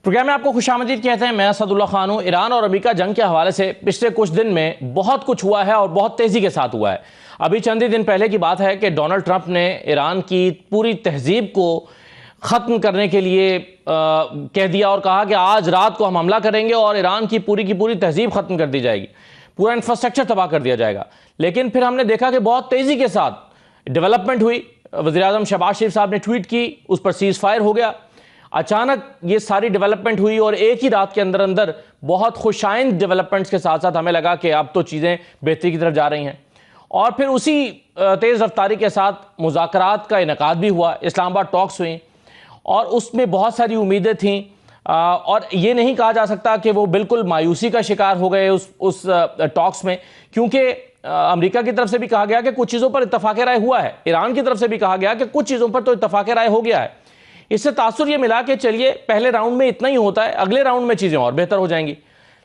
Programme में आपको खुशामदीद कहते हैं। मैं असदुल्ला खान हूं। ईरान और अमेरिका जंग के हवाले से पिछले कुछ दिन में बहुत कुछ हुआ है और बहुत तेज़ी के साथ हुआ है। अभी चंद ही दिन पहले की बात है कि डोनाल्ड ट्रंप ने ईरान की पूरी तहजीब को ख़त्म करने के लिए कह दिया और कहा कि आज रात को हम हमला करेंगे और ईरान की पूरी तहजीब ख़त्म कर दी जाएगी, पूरा इंफ्रास्ट्रक्चर तबाह कर दिया जाएगा। लेकिन फिर हमने देखा कि बहुत तेज़ी के साथ डेवलपमेंट हुई। वज़ीर-ए-आज़म शहबाज शरीफ साहब ने ट्वीट की, उस पर सीज़ फायर हो गया। अचानक ये सारी डेवलपमेंट हुई और एक ही रात के अंदर अंदर बहुत खुशाइंद डेवलपमेंट्स के साथ साथ हमें लगा कि अब तो चीज़ें बेहतरी की तरफ जा रही हैं। और फिर उसी तेज़ रफ्तारी के साथ मुज़ाकरात का इनेकाद भी हुआ, इस्लामाबाद टॉक्स हुई और उसमें बहुत सारी उम्मीदें थीं। और ये नहीं कहा जा सकता कि वो बिल्कुल मायूसी का शिकार हो गए उस टॉक्स में, क्योंकि अमेरिका की तरफ से भी कहा गया कि कुछ चीज़ों पर इत्तफाक़ राय हुआ है, ईरान की तरफ से भी कहा गया कि कुछ चीज़ों पर तो इत्तफाक़ राय हो गया है। इससे तासुर ये मिला कि चलिए पहले राउंड में इतना ही होता है, अगले राउंड में चीज़ें और बेहतर हो जाएंगी।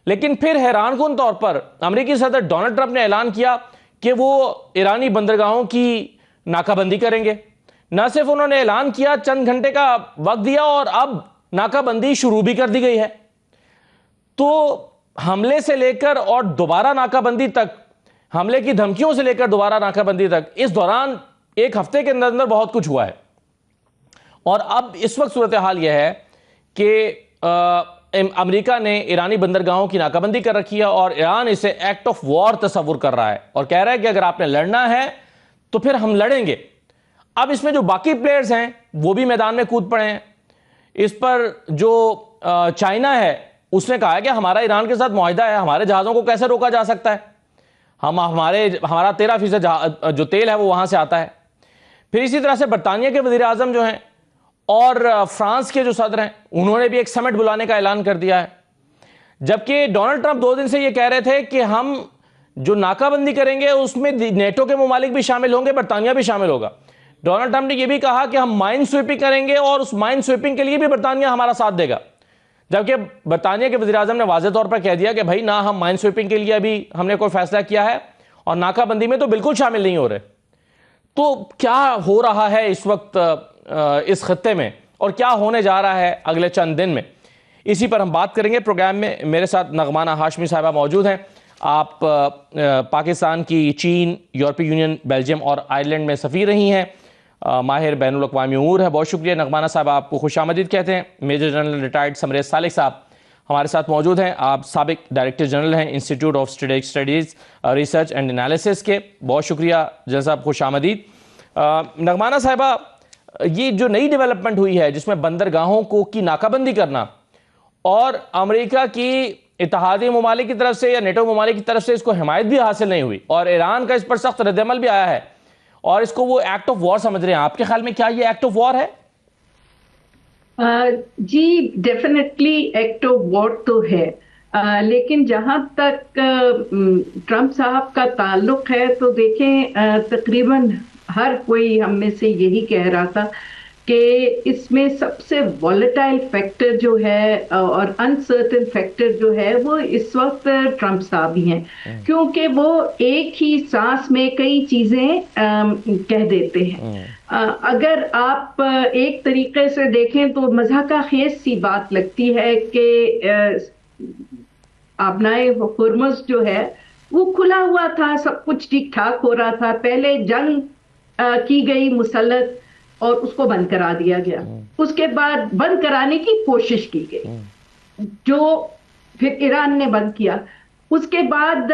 लेकिन फिर हैरानकुन तौर पर अमेरिकी सदर डोनाल्ड ट्रंप ने ऐलान किया कि वो ईरानी बंदरगाहों की नाकाबंदी करेंगे। न सिर्फ उन्होंने ऐलान किया, चंद घंटे का वक्त दिया और अब नाकाबंदी शुरू भी कर दी गई है। तो हमले से लेकर और दोबारा नाकाबंदी तक, हमले की धमकियों से लेकर दोबारा नाकाबंदी तक, इस दौरान एक हफ्ते के अंदर अंदर बहुत कुछ हुआ है। और अब इस वक्त सूरत हाल यह है कि अमेरिका ने ईरानी बंदरगाहों की नाकाबंदी कर रखी है और ईरान इसे एक्ट ऑफ वॉर तस्वुर कर रहा है और कह रहा है कि अगर आपने लड़ना है तो फिर हम लड़ेंगे। अब इसमें जो बाकी प्लेयर्स हैं वो भी मैदान में कूद पड़े हैं। इस पर जो चाइना है उसने कहा है कि हमारा ईरान के साथ मुआहिदा है, हमारे जहाज़ों को कैसे रोका जा सकता है, हमारा 13% जो तेल है वो वहाँ से आता है। फिर इसी तरह से बरतानिया के वज़ीर आज़म जो हैं और फ्रांस के जो सदर हैं उन्होंने भी एक समिट बुलाने का ऐलान कर दिया है। जबकि डोनाल्ड ट्रंप 2 दिन से ये कह रहे थे कि हम जो नाकाबंदी करेंगे उसमें नेटो के ममालिक भी शामिल होंगे, बरतानिया भी शामिल होगा। डोनाल्ड ट्रंप ने यह भी कहा कि हम माइन स्वीपिंग करेंगे और उस माइन स्वीपिंग के लिए भी बरतानिया हमारा साथ देगा। जबकि बरतानिया के वज़ीर आज़म ने वाज़े तौर पर कह दिया कि भाई ना, हम माइन स्वीपिंग के लिए अभी हमने कोई फैसला किया है और नाकाबंदी में तो बिल्कुल शामिल नहीं हो रहे। तो क्या हो रहा है इस वक्त इस खत्ते में और क्या होने जा रहा है अगले चंद दिन में, इसी पर हम बात करेंगे। प्रोग्राम में मेरे साथ नगमाना हाशमी साहिबा मौजूद हैं। आप पाकिस्तान की चीन, यूरोपीय यूनियन, बेल्जियम और आयरलैंड में सफ़ीर रही हैं, माहिर बैनुल अक़वामी उमूर है। बहुत शुक्रिया नगमाना साहब, आपको खुशामदीद कहते हैं। Major general retired Samresh Salik साहब हमारे साथ मौजूद हैं। आप साबिक डायरेक्टर जनरल हैं institute of strategic studies research and analysis के। बहुत शुक्रिया जनरल साहब, खुशामदीद। नगमाना साहिबा, ये जो नई डेवलपमेंट हुई है जिसमें बंदरगाहों की नाकाबंदी करना और अमेरिका की इत्तेहादी ममालिक की तरफ से या नेटो ममालिक की तरफ से इसको हिमायत भी हासिल नहीं हुई और ईरान का इस पर सख्त रद्दअमल भी आया है और इसको वो एक्ट ऑफ वॉर समझ रहे हैं, आपके ख्याल में क्या ये एक्ट ऑफ वॉर है? जी, डेफिनेटली एक्ट ऑफ वॉर तो है। लेकिन जहां तक ट्रंप साहब का ताल्लुक है तो देखें, तकरीबन हर कोई हम में से यही कह रहा था कि इसमें सबसे वॉलेटाइल फैक्टर जो है और अनसर्टेन फैक्टर जो है वो इस वक्त ट्रंप साहब ही हैं, क्योंकि वो एक ही सांस में कई चीजें कह देते हैं। अगर आप एक तरीके से देखें तो मज़ाक़-ए-खेज़ सी बात लगती है कि आबनाए हुर्मुज़ जो है वो खुला हुआ था, सब कुछ ठीक ठाक हो रहा था। पहले जंग की गई मुसल्लत और उसको बंद करा दिया गया, उसके बाद बंद कराने की कोशिश की गई जो फिर ईरान ने बंद किया। उसके बाद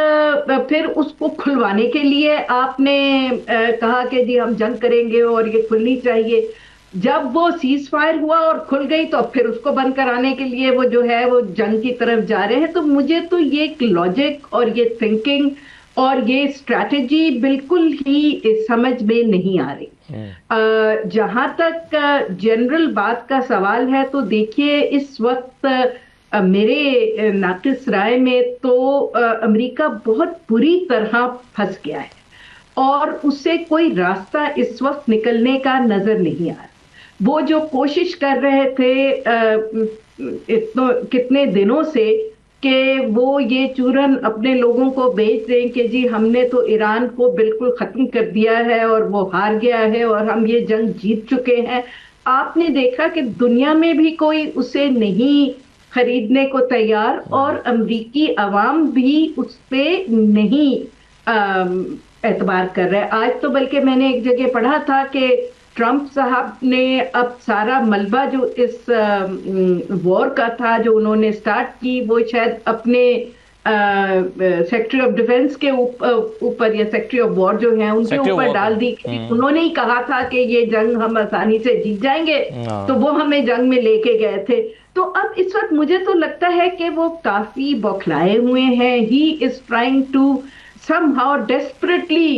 फिर उसको खुलवाने के लिए आपने कहा कि जी हम जंग करेंगे और ये खुलनी चाहिए। जब वो सीज फायर हुआ और खुल गई तो फिर उसको बंद कराने के लिए वो जो है वो जंग की तरफ जा रहे हैं। तो मुझे तो ये लॉजिक और ये थिंकिंग और ये स्ट्रैटेजी बिल्कुल ही समझ में नहीं आ रही। जहां तक जनरल बात का सवाल है तो देखिए, इस वक्त मेरे नाक़िस राय में तो अमेरिका बहुत बुरी तरह फंस गया है और उससे कोई रास्ता इस वक्त निकलने का नजर नहीं आ रहा। वो जो कोशिश कर रहे थे कितने दिनों से कि वो ये चूरन अपने लोगों को बेच दें कि जी हमने तो ईरान को बिल्कुल खत्म कर दिया है और वो हार गया है और हम ये जंग जीत चुके हैं। आपने देखा कि दुनिया में भी कोई उसे नहीं खरीदने को तैयार, और अमरीकी अवाम भी उस पे नहीं एतबार कर रहे हैं। आज तो बल्कि मैंने एक जगह पढ़ा था कि ट्रंप साहब ने अब सारा मलबा जो इस वॉर का था जो उन्होंने स्टार्ट की, वो शायद अपने सेक्रेटरी ऑफ डिफेंस के ऊपर या सेक्रेटरी ऑफ वॉर जो है उनके ऊपर डाल दी। उन्होंने ही कहा था कि ये जंग हम आसानी से जीत जाएंगे, तो वो हमें जंग में लेके गए थे। तो अब इस वक्त मुझे तो लगता है कि वो काफी बौखलाए हुए हैं। He is trying to somehow desperately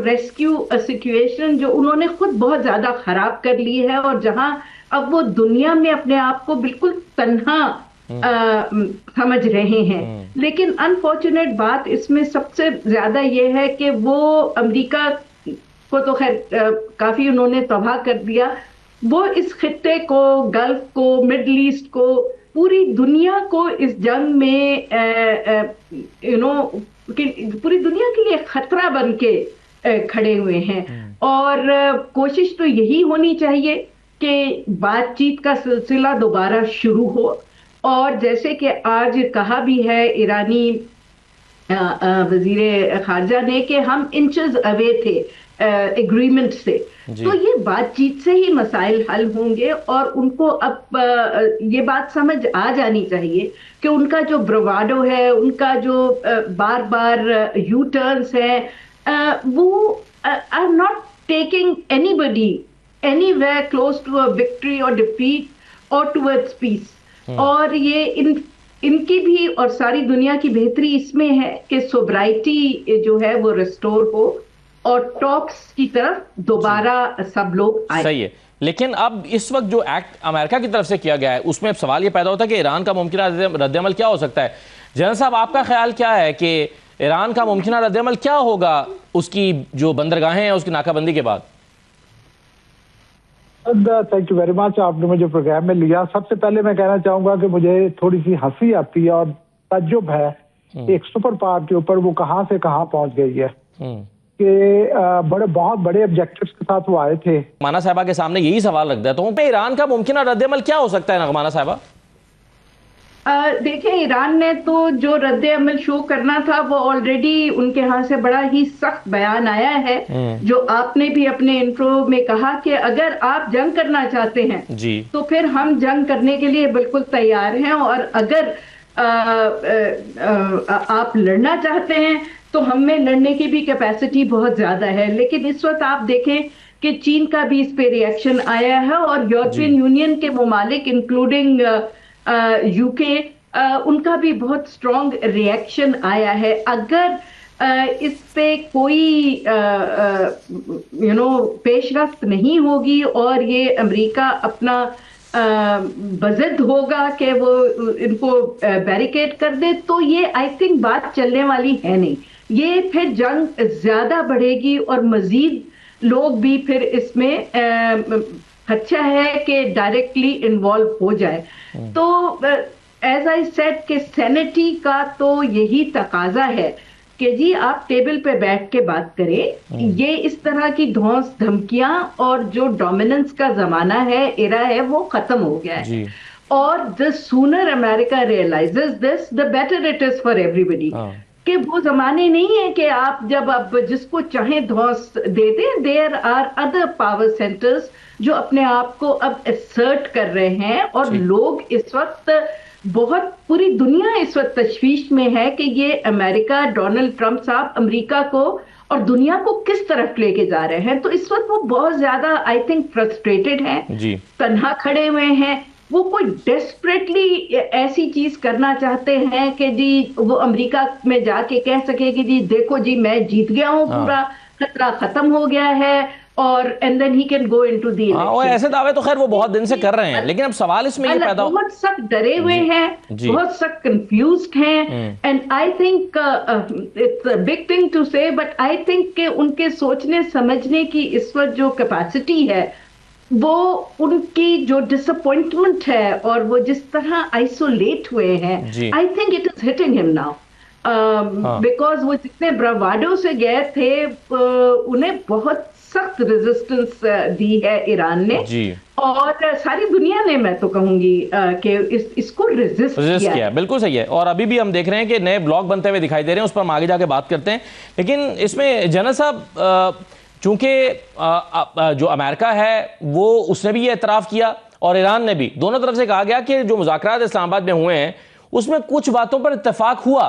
rescue a situation जो उन्होंने खुद बहुत ज्यादा खराब कर ली है, और जहां अब वो दुनिया में अपने आप को बिल्कुल तन्हा समझ रहे हैं। लेकिन अनफॉर्चुनेट बात इसमें सबसे ज्यादा ये है कि वो अमेरिका को तो खैर काफी उन्होंने तबाह कर दिया, वो इस खित्ते को, गल्फ को, मिडल ईस्ट को, पूरी दुनिया को इस जंग में पूरी दुनिया के लिए खतरा बन के खड़े हुए हैं। और कोशिश तो यही होनी चाहिए कि बातचीत का सिलसिला दोबारा शुरू हो, और जैसे कि आज कहा भी है ईरानी वजीर खारजा ने कि हम इंचेस अवे थे एग्रीमेंट से, तो ये बातचीत से ही मसाइल हल होंगे। और उनको अब ये बात समझ आ जानी चाहिए कि उनका जो ब्रवाडो है, उनका जो बार बार यू टर्न्स है, वो are not taking anybody anywhere close to a victory और डिफीट और टुवर्ड्स पीस। और ये इनकी भी और सारी दुनिया की बेहतरी इसमें है कि सोब्राइटी जो है वो रिस्टोर हो और टॉक्स की तरफ दोबारा सब लोग आए। सही है, लेकिन अब इस वक्त जो एक्ट अमेरिका की तरफ से किया गया है उसमें अब सवाल ये पैदा होता है कि ईरान का मुमकिन रद्दअमल क्या हो सकता है। जनरल साहब, आपका ख्याल क्या है कि ईरान का मुमकिन रद्दअमल क्या होगा उसकी जो बंदरगाहें हैं उसकी नाकाबंदी के बाद? थैंक यू वेरी मच, आपने मुझे प्रोग्राम में लिया। सबसे पहले मैं कहना चाहूंगा कि मुझे थोड़ी सी हंसी आती है और तज्जुब है एक सुपर पावर के ऊपर वो कहां से कहां पहुंच गई है कि बहुत बड़े ऑब्जेक्टिव्स के साथ वो आए थे। नगमाना साहिबा के सामने यही सवाल रख देता हूं, ईरान का मुमकिन रद्दअमल क्या हो सकता है नगमाना साहिबा? देखिए, ईरान ने तो जो रद्दे अमल शो करना था वो ऑलरेडी उनके यहाँ से बड़ा ही सख्त बयान आया है, जो आपने भी अपने इंट्रो में कहा कि अगर आप जंग करना चाहते हैं जी, तो फिर हम जंग करने के लिए बिल्कुल तैयार हैं, और अगर आप लड़ना चाहते हैं तो हम में लड़ने की भी कैपेसिटी बहुत ज्यादा है। लेकिन इस वक्त आप देखें कि चीन का भी इस पे रिएक्शन आया है, और यूरोपियन यूनियन के ममालिक इंक्लूडिंग यूके, उनका भी बहुत स्ट्रॉन्ग रिएक्शन आया है। अगर इस पे कोई पेशरफ्त नहीं होगी और ये अमेरिका अपना बज़द होगा कि वो इनको बैरिकेड कर दे, तो ये आई थिंक बात चलने वाली है नहीं। ये फिर जंग ज्यादा बढ़ेगी और मजीद लोग भी फिर इसमें अच्छा है कि डायरेक्टली इन्वॉल्व हो जाए। तो एज आई सेड कि सेनेटी का तो यही तकाजा है कि जी आप टेबल पे बैठ के बात करें। ये इस तरह की धौंस धमकियां और जो डोमिनेंस का जमाना है, एरा है, वो खत्म हो गया है। और the sooner America realises this the better it is for everybody. कि वो जमाने नहीं है कि आप जब अब जिसको चाहे धौंस दे दें। There are other power centres जो अपने आप को अब असर्ट कर रहे हैं, और लोग इस वक्त बहुत, पूरी दुनिया इस वक्त तशवीश में है कि ये अमेरिका, डोनाल्ड ट्रंप साहब अमेरिका को और दुनिया को किस तरफ लेके जा रहे हैं। तो इस वक्त वो बहुत ज्यादा आई थिंक फ्रस्ट्रेटेड हैं, तन्हा खड़े हुए हैं। वो कोई डेस्परेटली ऐसी चीज करना चाहते हैं कि जी वो अमेरिका में जाके कह सके कि जी देखो जी मैं जीत गया हूँ, पूरा खतरा खत्म हो गया है, और and then he can go into the election. ऐसे दावे तो खैर वो बहुत दिन से कर रहे हैं, लेकिन अब सवाल इसमें ये पैदा, बहुत सख्त डरे हुए हैं, बहुत सख्त कंफ्यूज्ड हैं। And I think it's a big thing to say, but I think कि उनके सोचने समझने की इस वक्त जो कैपेसिटी है, वो उनकी जो डिसअपॉइंटमेंट है और वो जिस तरह आइसोलेट हुए हैं, I think it is hitting him now. Because वो जितने ब्रावाडो से गए थे, उन्हें बहुत सख्त रेजिस्टेंस दी है ईरान ने जी। और सारी दुनिया ने, मैं तो कहूंगी कि इसको रेजिस्ट किया। बिल्कुल सही है। और अभी भी हम देख रहे हैं कि नए ब्लॉग बनते हुए दिखाई दे रहे हैं, उस पर हम आगे जाके बात करते हैं। लेकिन इसमें जनरल साहब, चूंकि जो अमेरिका है वो उसने भी ये एतराफ़ किया और ईरान ने भी, दोनों तरफ से कहा गया कि जो मुज़ाकरात इस्लामाबाद में हुए हैं उसमें कुछ बातों पर इत्तेफाक हुआ।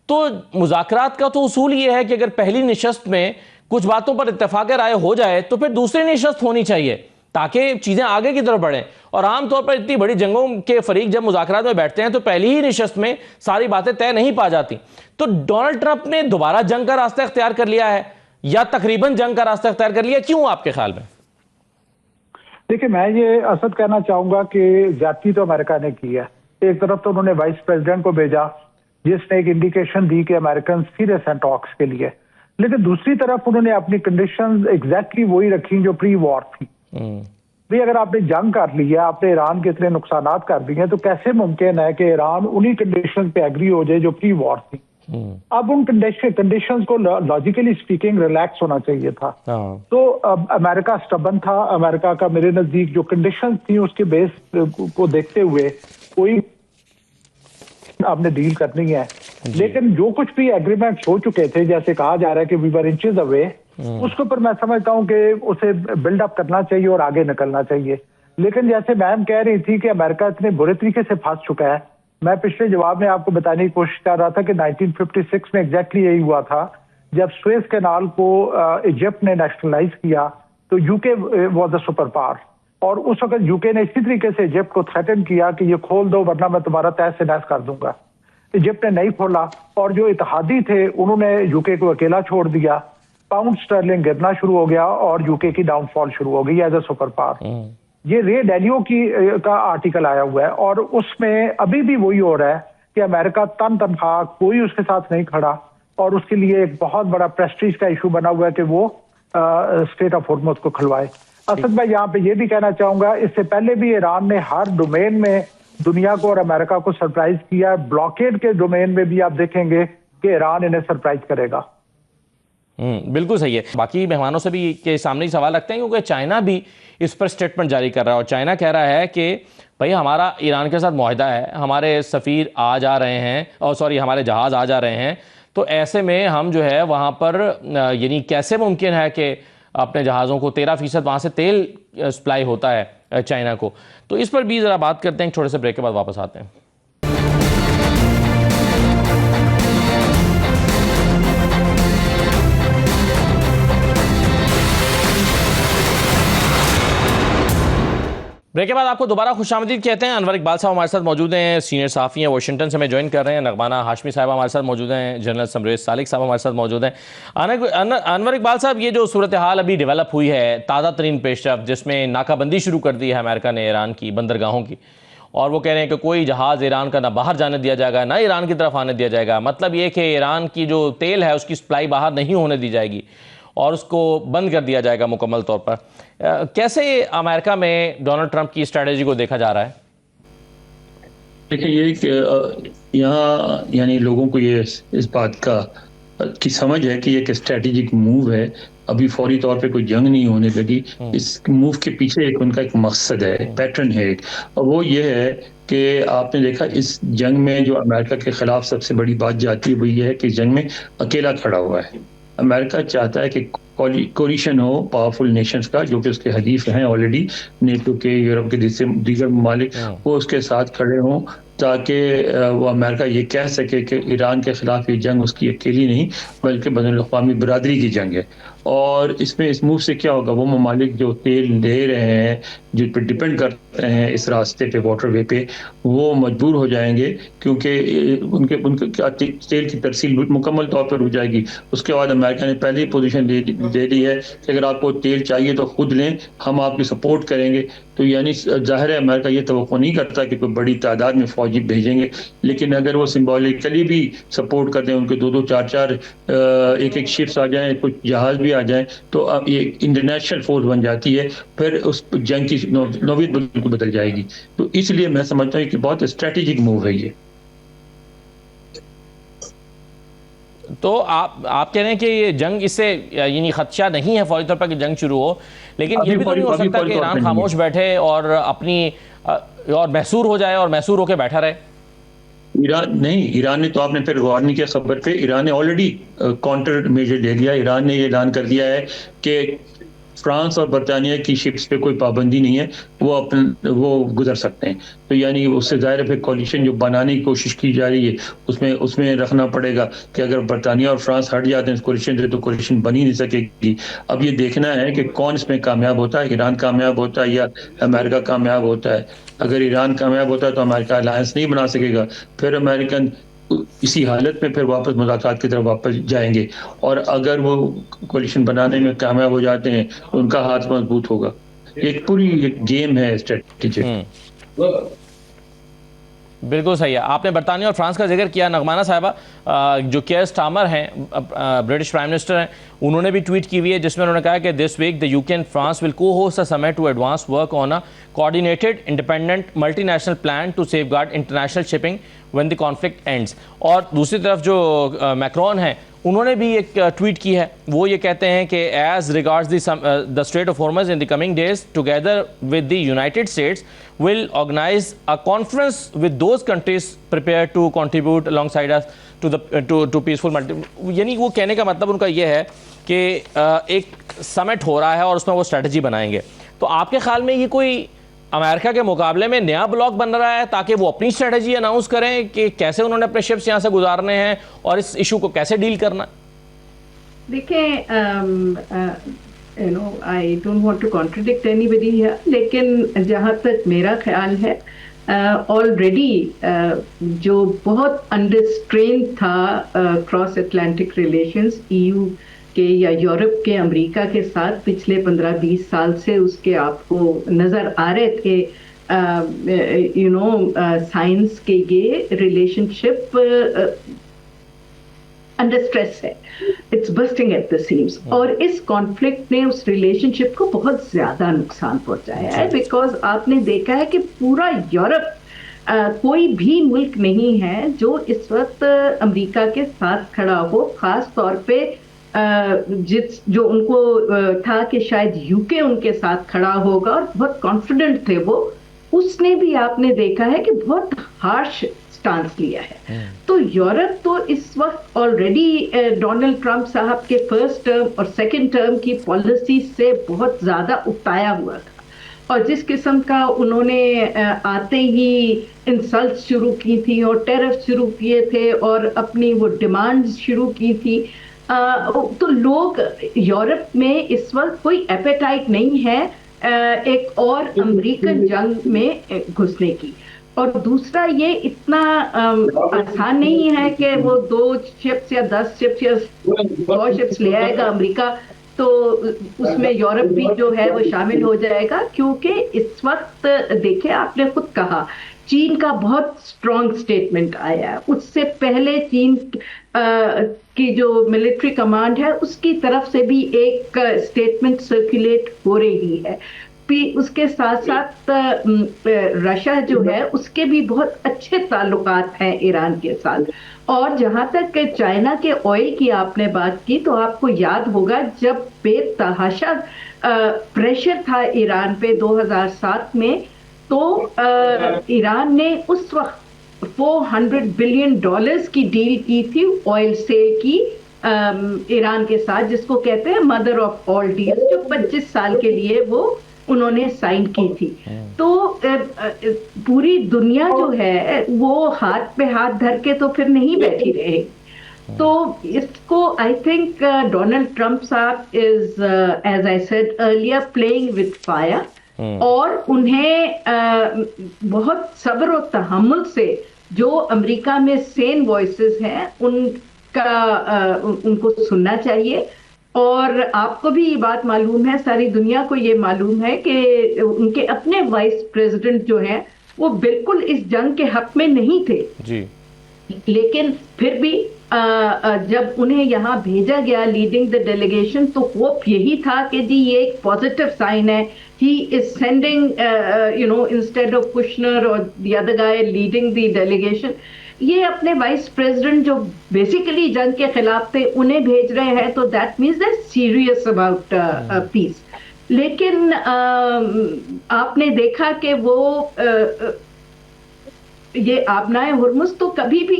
तो मुज़ाकरात का तो उसूल ये है कि अगर पहली निशस्त में कुछ बातों पर इत्तेफाक राय हो जाए तो फिर दूसरी निशस्त होनी चाहिए ताकि चीज़ें आगे की तरफ बढ़ें। और आमतौर पर इतनी बड़ी जंगों के फरीक जब मुज़ाकरात में बैठते हैं तो पहली ही निशस्त में सारी बातें तय नहीं पा जाती। तो डोनाल्ड ट्रंप ने दोबारा जंग का रास्ता इख्तियार कर लिया है या तकरीबन जंग का रास्ता इख्तियार कर लिया, क्यों आपके ख्याल में? देखिए, मैं ये असद कहना चाहूंगा कि ज्यादती तो अमेरिका ने की है। एक तरफ तो उन्होंने वाइस प्रेसिडेंट को भेजा जिसने एक इंडिकेशन दी कि अमेरिकन सीरियस हैं टॉक्स के लिए, लेकिन दूसरी तरफ उन्होंने अपनी कंडीशंस एग्जैक्टली वही रखी जो प्री वॉर थी। भाई, अगर आपने जंग कर लिया, आपने ईरान के इतने नुकसान कर दिए, तो कैसे मुमकिन है कि ईरान उन्हीं कंडीशन पे एग्री हो जाए जो प्री वॉर थी? अब उन कंडीशंस को लॉजिकली स्पीकिंग रिलैक्स होना चाहिए था। तो अब अमेरिका स्टबन था। अमेरिका का मेरे नजदीक जो कंडीशंस थी उसके बेस को देखते हुए कोई आपने डील करनी है, लेकिन जो कुछ भी एग्रीमेंट हो चुके थे, जैसे कहा जा रहा है कि वी वर इंचेस अवे, उसके ऊपर मैं समझता हूं कि उसे बिल्डअप करना चाहिए और आगे निकलना चाहिए। लेकिन जैसे मैम कह रही थी कि अमेरिका इतने बुरे तरीके से फंस चुका है, मैं पिछले जवाब में आपको बताने की कोशिश कर रहा था कि 1956 में एग्जैक्टली यही हुआ था जब सुएज कैनाल को इजिप्ट ने नेशनलाइज किया। तो UK was the super power और उस वक्त यूके ने इसी तरीके से इजिप्ट को थ्रेटन किया कि ये खोल दो वरना मैं तुम्हारा तहस से नहस कर दूंगा। इजिप्ट ने नहीं खोला और जो इत्तेहादी थे उन्होंने यूके को अकेला छोड़ दिया। पाउंड स्टर्लिंग गिरना शुरू हो गया और यूके की डाउनफॉल शुरू हो गई एज अ सुपर पावर। ये रे डैलियो का आर्टिकल आया हुआ है और उसमें अभी भी वही हो रहा है कि अमेरिका तनख्वाह कोई उसके साथ नहीं खड़ा और उसके लिए एक बहुत बड़ा प्रेस्टीज का इशू बना हुआ है कि वो स्टेट ऑफ हॉर्मुज़ को खुलवाए। असद भाई, यहाँ पे ये भी कहना चाहूंगा, इससे पहले भी ईरान ने हर डोमेन में दुनिया को और अमेरिका को सरप्राइज किया। ब्लॉकेड के डोमेन में भी आप देखेंगे कि ईरान इन्हें सरप्राइज करेगा। बिल्कुल सही है। बाकी मेहमानों से भी के सामने ही सवाल रखते हैं क्योंकि चाइना भी इस पर स्टेटमेंट जारी कर रहा है और चाइना कह रहा है कि भाई हमारा ईरान के साथ मुआहदा है, हमारे सफ़ीर आ जा रहे हैं और हमारे जहाज़ आ जा रहे हैं, तो ऐसे में हम जो है वहाँ पर यानी कैसे मुमकिन है कि अपने जहाज़ों को 13% वहाँ से तेल सप्लाई होता है चाइना को। तो इस पर भी ज़रा बात करते हैं, छोटे से ब्रेक के बाद वापस आते हैं। ब्रेक के बाद आपको दोबारा खुशामदीद कहते हैं। अनवर इकबाल साहब हमारे साथ मौजूद हैं, सीनियर सहाफ़ी हैं, वाशिंगटन से हमें ज्वाइन कर रहे हैं। नगमाना हाशमी साहब हमारे साथ मौजूद हैं, जनरल समरेज सालिक साहब हमारे साथ मौजूद हैं। अनवर इकबाल साहब, ये जो सूरत हाल अभी डेवलप हुई है, ताज़ा तरीन पेशरफ जिसमें नाकाबंदी शुरू कर दी है अमेरिका ने ईरान की बंदरगाहों की, और वो कह रहे हैं कि कोई जहाज़ ईरान का ना बाहर जाने दिया जाएगा ना ईरान की तरफ आने दिया जाएगा। मतलब ये कि ईरान की जो तेल है उसकी सप्लाई बाहर नहीं होने दी जाएगी और उसको बंद कर दिया जाएगा मुकम्मल तौर पर। कैसे अमेरिका में डोनाल्ड ट्रंप की स्ट्रेटजी को देखा जा रहा है? देखिए, ये यहाँ यानी लोगों को ये इस बात की समझ है कि ये एक स्ट्रेटेजिक मूव है। अभी फौरी तौर पे कोई जंग नहीं होने लगी। इस मूव के पीछे उनका एक मकसद है, एक पैटर्न है, और वो ये है कि आपने देखा इस जंग में जो अमेरिका के खिलाफ सबसे बड़ी बात जाती है वो ये है कि जंग में अकेला खड़ा हुआ है। अमेरिका चाहता है कि कोलिशन हो पावरफुल नेशंस का, जो कि उसके हलीफ हैं ऑलरेडी, नेटो के, यूरोप के दीगर ममालिक, वो उसके साथ खड़े हों ताकि वो अमेरिका ये कह सके कि ईरान के खिलाफ ये जंग उसकी अकेली नहीं बल्कि बैनुल-अक़वामी बिरादरी की जंग है। और इसमें इस मूव से क्या होगा, वो ममालिक जो तेल ले रहे हैं, जिन पर डिपेंड करते हैं इस रास्ते पे, वाटरवे पे, वो मजबूर हो जाएंगे क्योंकि उनके तेल की तरसील मुकम्मल तौर पर रुक जाएगी। उसके बाद अमेरिका ने पहले ही पोजीशन दे दी है कि अगर आपको तेल चाहिए तो खुद लें, हम आपकी सपोर्ट करेंगे। तो यानी ज़ाहिर है अमेरिका ये तवक्को नहीं करता कि कोई बड़ी तादाद में फौजी भेजेंगे, लेकिन अगर वो सिंबॉलिकली भी सपोर्ट कर दें, उनके 2-2, 4-4 एक-एक शिप्स आ जाएं, कुछ जहाज़ भी आ जाएं, तो अब ये इंटरनेशनल फोर्स बन जाती है। फिर उस जंग की नौबत बिल्कुल बदल जाएगी। तो इसलिए मैं समझता हूँ कि बहुत स्ट्रेटेजिक मूव है ये। तो आप कह रहे हैं कि ये जंग इससे यानी खदशा नहीं है फौरी तौर पर कि जंग शुरू हो, लेकिन ये भी तो नहीं हो सकता कि ईरान खामोश बैठे और अपनी और महसूर हो जाए और महसूर होकर बैठा रहे? ईरान ने तो, आपने फिर गौर नहीं किया खबर पे, ईरान ने ऑलरेडी काउंटर मेजर ले लिया। ईरान ने ये ऐलान कर दिया है कि फ्रांस और बरतानिया की शिप्स पे कोई पाबंदी नहीं है, वो गुजर सकते हैं। तो यानी उससे ज़ाहिर है फिर कोलिशन जो बनाने की कोशिश की जा रही है उसमें रखना पड़ेगा कि अगर बरतानिया और फ्रांस हट जाते हैं कोलिशन से तो कोलिशन बन ही नहीं सकेगी। अब ये देखना है कि कौन इसमें कामयाब होता है, ईरान कामयाब होता है या अमेरिका कामयाब होता है। अगर ईरान कामयाब होता है तो अमेरिका अलायंस नहीं बना सकेगा, फिर अमेरिकन इसी हालत में फिर वापस मुलाकात की तरफ वापस जाएंगे, और अगर वो कोलिशन बनाने में कामयाब हो जाते हैं तो उनका हाथ मजबूत होगा। एक पूरी गेम है स्ट्रेटेजिक। बिल्कुल सही है। आपने बरतानिया और फ्रांस का जिक्र किया। नगमाना साहिबा जो केयर स्टार्मर हैं, ब्रिटिश प्राइम मिनिस्टर हैं, उन्होंने भी ट्वीट की हुई है जिसमें उन्होंने कहा कि this week the UK and France will co host a summit to advance work on a coordinated independent multinational plan to safeguard international shipping when the conflict ends. और दूसरी तरफ जो मैक्रोन हैं, उन्होंने भी एक ट्वीट की है। वो ये कहते हैं कि as regards the strait of Hormuz in the coming days together with the United States will organise a conference with those countries prepare to contribute alongside us to peaceful multi. यानी वो कहने का मतलब उनका ये है कि एक समिट हो रहा है और उसमें वो स्ट्रेटजी बनाएंगे। तो आपके ख्याल में ये कोई अमेरिका के मुकाबले में नया ब्लॉक बन रहा है ताकि वो अपनी स्ट्रेटजी अनाउंस करें कि कैसे उन्होंने अपने शिप्स यहाँ से गुजारने हैं और इस इशू को कैसे डील करना है? देखिए, I don't want to contradict anybody here, लेकिन जहाँ तक मेरा ख्याल है ऑलरेडी जो बहुत अंडरस्ट्रेन था क्रॉस अटलांटिक रिलेशंस ईयू के या यूरोप के अमेरिका के साथ पिछले 15-20 साल से उसके आपको नज़र आ रहे थे। साइंस के ये रिलेशनशिप अंडर स्ट्रेस है, it's busting at the seams. और इस कॉन्फ्लिक्ट ने उस रिलेशनशिप को बहुत ज़्यादा नुकसान पहुंचाया है, बिकॉज आपने देखा है कि पूरा यूरोप कोई भी मुल्क नहीं है जो इस वक्त अमेरिका के साथ खड़ा हो, खास तौर पे जो उनको था कि शायद यूके उनके साथ खड़ा होगा और बहुत कॉन्फिडेंट थे वो, उसने भी आपने देखा है कि बहुत हार्श स्टांस लिया है। तो यूरोप तो इस वक्त ऑलरेडी डोनाल्ड ट्रंप साहब के फर्स्ट टर्म और सेकंड टर्म की पॉलिसी से बहुत ज़्यादा उकताया हुआ था, और जिस किस्म का उन्होंने आते ही इंसल्ट शुरू की थी और टेरिफ शुरू किए थे और अपनी वो डिमांड्स शुरू की थी, तो लोग यूरोप में इस वक्त कोई एपेटाइट नहीं है एक और अमेरिकन जंग में घुसने की। और दूसरा, ये इतना आसान नहीं है कि वो 2 शिप्स या 10 शिप्स या 100 शिप्स ले आएगा अमेरिका तो उसमें यूरोप भी जो है वो शामिल हो जाएगा, क्योंकि इस वक्त देखिए आपने खुद कहा चीन का बहुत स्ट्रॉन्ग स्टेटमेंट आया है। उससे पहले चीन की जो मिलिट्री कमांड है उसकी तरफ से भी एक स्टेटमेंट सर्कुलेट हो रही है। उसके साथ साथ रशिया जो है उसके भी बहुत अच्छे ताल्लुकात हैं ईरान के साथ। और जहां तक चाइना के ऑयल की आपने बात की, तो आपको याद होगा जब बेतहाशा प्रेशर था ईरान पे 2007 में, तो ईरान ने उस वक्त $400 बिलियन की डील की थी ऑयल सेल की ईरान के साथ, जिसको कहते हैं मदर ऑफ ऑल डील्स, जो 25 साल के लिए वो उन्होंने साइन की थी। तो पूरी दुनिया जो है वो हाथ पे हाथ धर के तो फिर नहीं बैठी रहे। तो इसको आई थिंक डोनाल्ड ट्रंप साहब is as I said earlier playing with fire, और उन्हें बहुत सब्र और तहम्मुल से जो अमेरिका में सेन वॉइसेस हैं उनको सुनना चाहिए। और आपको भी ये बात मालूम है, सारी दुनिया को ये मालूम है कि उनके अपने वाइस प्रेसिडेंट जो हैं वो बिल्कुल इस जंग के हक में नहीं थे जी। लेकिन फिर भी जब उन्हें यहाँ भेजा गया लीडिंग द डेलीगेशन, तो होप यही था कि जी ये एक पॉजिटिव साइन है, he is sending instead of Kushner or the other guy leading the delegation, ये अपने वाइस प्रेसिडेंट जो बेसिकली जंग के खिलाफ थे उन्हें भेज रहे हैं, तो that means they serious about piece. लेकिन आपने देखा कि वो ये आबनाए हुर्मुज तो कभी भी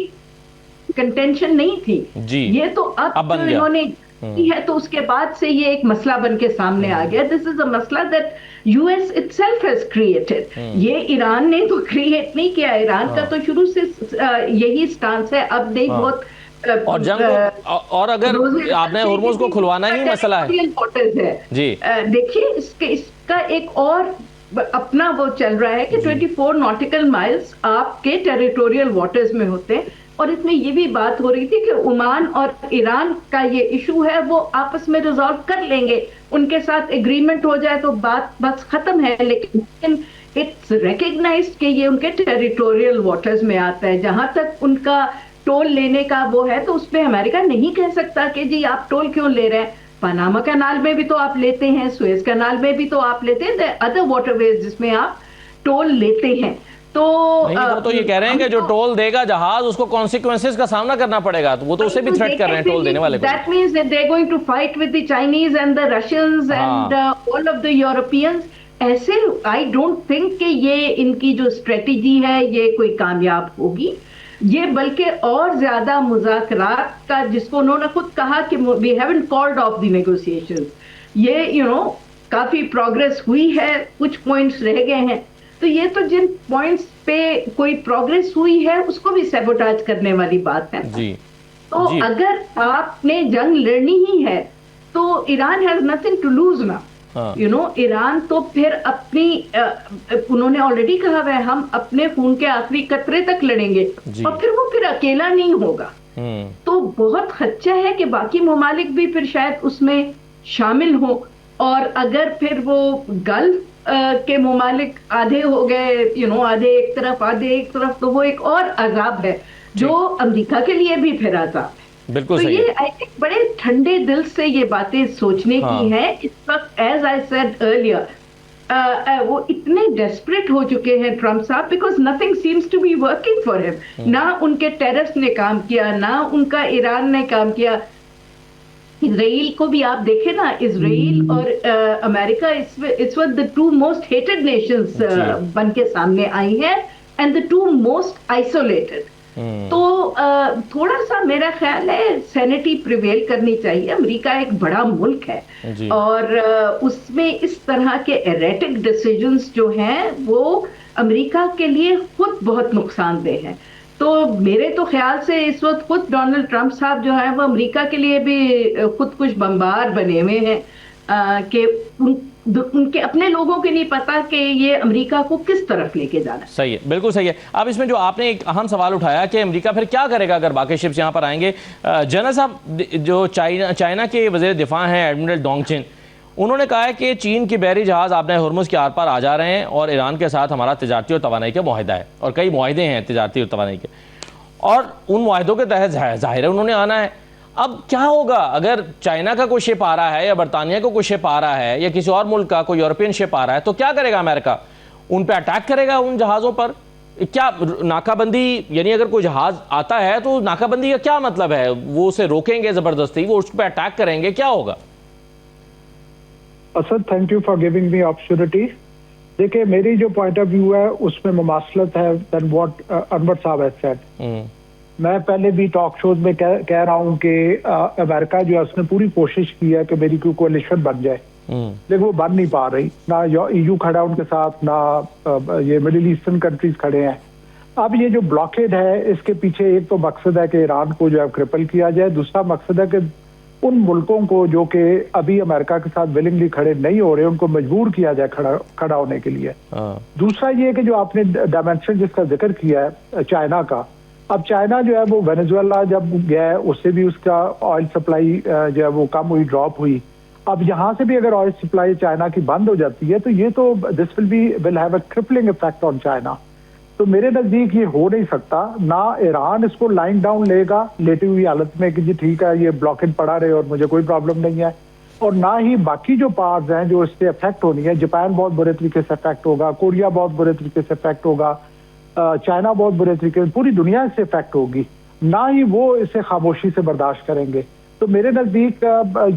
कंटेंशन नहीं थी जी। ये तो अब बन गया। इन्होंने की है, तो उसके बाद से ये एक मसला बन के सामने आ गया। दिस इज अ मसला that US itself has created. ये ईरान ने तो क्रिएट नहीं किया, ईरान का तो शुरू से यही स्टांस है। अब नहीं बहुत और जंग और अगर आपने हुर्मुज को खुलवाना ही मसला है जी। देखिए इसका एक और अपना वो चल रहा है कि 24 नॉटिकल माइल्स आपके टेरिटोरियल वाटर्स में होते हैं, और इसमें ये भी बात हो रही थी कि ओमान और ईरान का ये इशू है वो आपस में रिजॉल्व कर लेंगे, उनके साथ एग्रीमेंट हो जाए तो बात बस खत्म है। लेकिन इट्स रिकग्नाइज्ड कि ये उनके टेरिटोरियल वाटर्स में आता है। जहां तक उनका टोल लेने का वो है तो उस पर अमेरिका नहीं कह सकता कि जी आप टोल क्यों ले रहे हैं। पनामा कैनाल में भी तो आप लेते हैं, सुएज कैनाल में भी तो आप लेते हैं, अदर वाटरवेज जिसमें आप टोल लेते हैं। तो वो तो ये कह रहे हैं कि जो टोल देगा जहाज उसको कॉन्सिक्वेंसेस का सामना करना पड़ेगा, तो वो तो उसे भी थ्रेट कर रहे हैं टोल देने वाले को। That means that they are going to fight with the Chinese and the Russians and all of the Europeans. ऐसे आई डोंट थिंक कि ये इनकी जो स्ट्रेटेजी है ये कोई कामयाब होगी। ये बल्कि और ज्यादा मुज़ाकरात का, जिसको उन्होंने खुद कहा कि we haven't called off the negotiations, ये काफी प्रोग्रेस हुई है, कुछ पॉइंट्स रह गए हैं। तो ये तो जिन पॉइंट्स पे कोई प्रोग्रेस हुई है उसको भी सैबोटाज करने वाली बात है जी। तो जी। अगर आपने जंग लड़नी ही है तो Iran has nothing to lose ना, ईरान तो फिर अपनी उन्होंने ऑलरेडी कहा है हम अपने खून के आखिरी कतरे तक लड़ेंगे, और फिर वो फिर अकेला नहीं होगा। तो बहुत खदशा है कि बाकी ममालिक भी फिर शायद उसमें शामिल हो, और अगर फिर वो गल्फ के ममालिक आधे हो गए, आधे एक तरफ आधे एक तरफ, तो वो एक और अजाब है जो अमेरिका के लिए भी फिर अजाब है। बिल्कुल तो सही ये आई थिंक बड़े ठंडे दिल से ये बातें सोचने की है इस वक्त। एज आई सेड अर्लियर, वो इतने डेस्परेट हो चुके हैं ट्रम्प साहब, because nothing seems to be working for him. ना उनके टेररिस्ट ने काम किया, ना उनका ईरान ने काम किया। इसराइल को भी आप देखें ना, इसराइल और अमेरिका इस वक्त the two most hated Nations बन के सामने आई हैं, and the two most isolated. तो थोड़ा सा मेरा ख्याल है सैनिटी प्रिवेल करनी चाहिए। अमेरिका एक बड़ा मुल्क है और उसमें इस तरह के एरेटिक डिसीजंस जो हैं वो अमेरिका के लिए खुद बहुत नुकसानदेह हैं। तो मेरे तो ख्याल से इस वक्त खुद डोनाल्ड ट्रंप साहब जो है वो अमेरिका के लिए भी खुद कुछ बम्बार बने हुए हैं कि उनके अपने लोगों के नहीं पता कि ये अमेरिका को किस तरफ लेके जाना है। सही है, बिल्कुल सही है। अब इसमें जो आपने एक अहम सवाल उठाया कि अमेरिका फिर क्या करेगा अगर बाकी शिप्स यहाँ पर आएंगे। जनरल साहब, जो चाइना के वज़ीर दिफा हैं एडमिरल डोंगचिन, उन्होंने कहा है कि चीन की बहरी जहाज़ आपने हुर्मुज़ के आर पार आ जा रहे हैं और ईरान के साथ हमारा तिजारती और तवानाई का मुआहिदा है, और कई मुआहिदे हैं तिजारती और तवानाई के, और उन मुआहिदों के तहत जाहिर है उन्होंने आना है। अब क्या होगा अगर चाइना का कोई शिप आ रहा है या बरतानिया का कोई शिप आ रहा है या किसी और मुल्क का कोई यूरोपियन शिप आ रहा है, तो क्या करेगा अमेरिका? उन पर अटैक करेगा, उन जहाज़ों पर? क्या नाकाबंदी, यानी अगर कोई जहाज़ आता है तो नाकाबंदी का क्या मतलब है? वो उसे रोकेंगे ज़बरदस्ती, वो उस पर अटैक करेंगे, क्या होगा? Asad, thank you for giving me opportunity. देखिए, मेरी जो पॉइंट ऑफ व्यू है उसमें मुमासलत है देन व्हाट अनवर साहब हैज सेड। मैं पहले भी टॉक शोज में कह रहा हूं कि अमेरिका जो है उसने पूरी कोशिश की है कि मेरी कोई कोalition बन जाए, लेकिन वो बन नहीं पा रही। ना EU खड़ा उनके साथ, ना ये मिडिल ईस्टर्न कंट्रीज खड़े हैं। अब ये जो ब्लॉकेड है इसके पीछे एक तो मकसद है कि ईरान को जो है क्रिपल किया जाए, दूसरा मकसद है कि उन मुल्कों को जो कि अभी अमेरिका के साथ विलिंगली खड़े नहीं हो रहे उनको मजबूर किया जाए खड़ा होने के लिए। दूसरा ये कि जो आपने डायमेंशन जिसका जिक्र किया है चाइना का, अब चाइना जो है वो वेनेजुएला जब गया है उससे भी उसका ऑयल सप्लाई जो है वो कम हुई, ड्रॉप हुई। अब यहाँ से भी अगर ऑयल सप्लाई चाइना की बंद हो जाती है तो ये तो this will have a crippling effect on China. तो मेरे नजदीक ये हो नहीं सकता। ना ईरान इसको लाइन डाउन लेगा लेटी हुई हालत में कि जी ठीक है ये ब्लॉकेड पड़ा रहे और मुझे कोई प्रॉब्लम नहीं है, और ना ही बाकी जो पार्ट्स हैं जो इससे अफेक्ट होनी है। जापान बहुत बुरे तरीके से अफेक्ट होगा, कोरिया बहुत बुरे तरीके से अफेक्ट होगा, चाइना बहुत बुरे तरीके से, पूरी दुनिया इससे इफेक्ट होगी, ना ही वो इसे खामोशी से बर्दाश्त करेंगे। तो मेरे नजदीक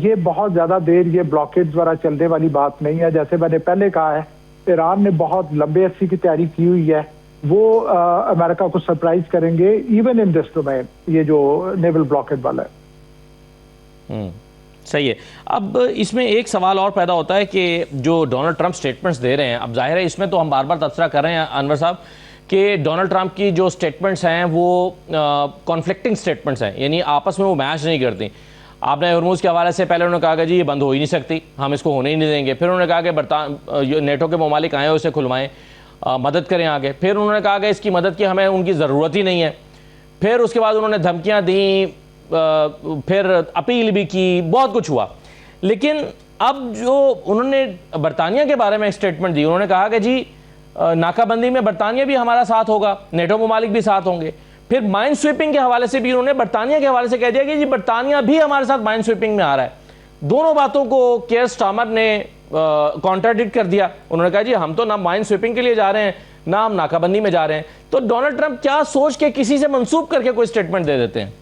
ये बहुत ज्यादा देर ये ब्लॉकेज द्वारा चलने वाली बात नहीं है। जैसे मैंने पहले कहा है, ईरान ने बहुत लंबे अरसे की तैयारी की हुई है, वो अमेरिका को सरप्राइज करेंगे इवन इन दिस डोमेन, ये जो नेवल ब्लॉकेज वाला है। सही है। अब इसमें एक सवाल और पैदा होता है कि जो डोनाल्ड ट्रंप स्टेटमेंट्स दे रहे हैं, अब जाहिर है इसमें तो हम बार बार तबसरा कर रहे हैं अनवर साहब कि डोनाल्ड ट्रंप की जो स्टेटमेंट्स हैं वो कॉन्फ्लिक्टिंग स्टेटमेंट्स हैं, यानी आपस में वो मैच नहीं करती। आपने हॉर्मुज़ के हवाले से पहले उन्होंने कहा कि जी ये बंद हो ही नहीं सकती, हम इसको होने ही नहीं देंगे। फिर उन्होंने कहा कि नेटो के ममालिक आए उसे खुलवाएं, मदद करें आगे। फिर उन्होंने कहा कि इसकी मदद की हमें उनकी ज़रूरत ही नहीं है। फिर उसके बाद उन्होंने धमकियाँ दी, फिर अपील भी की, बहुत कुछ हुआ। लेकिन अब जो उन्होंने बरतानिया के बारे में एक स्टेटमेंट दी, उन्होंने कहा कि जी नाकाबंदी में बरतानिया भी हमारा साथ होगा, नेटो ममालिक भी साथ होंगे। फिर माइंड स्वीपिंग के हवाले से भी उन्होंने बरतानिया के हवाले से कह दिया कि जी बरतानिया भी हमारे साथ माइंड स्वीपिंग में आ रहा है। दोनों बातों को केयर स्टार्मर ने कॉन्ट्राडिक्ट कर दिया। उन्होंने कहा जी हम तो ना माइंड स्वीपिंग के लिए जा रहे हैं, ना हम नाकाबंदी में जा रहे हैं। तो डोनाल्ड ट्रंप क्या सोच के किसी से मंसूब करके कोई स्टेटमेंट दे देते हैं?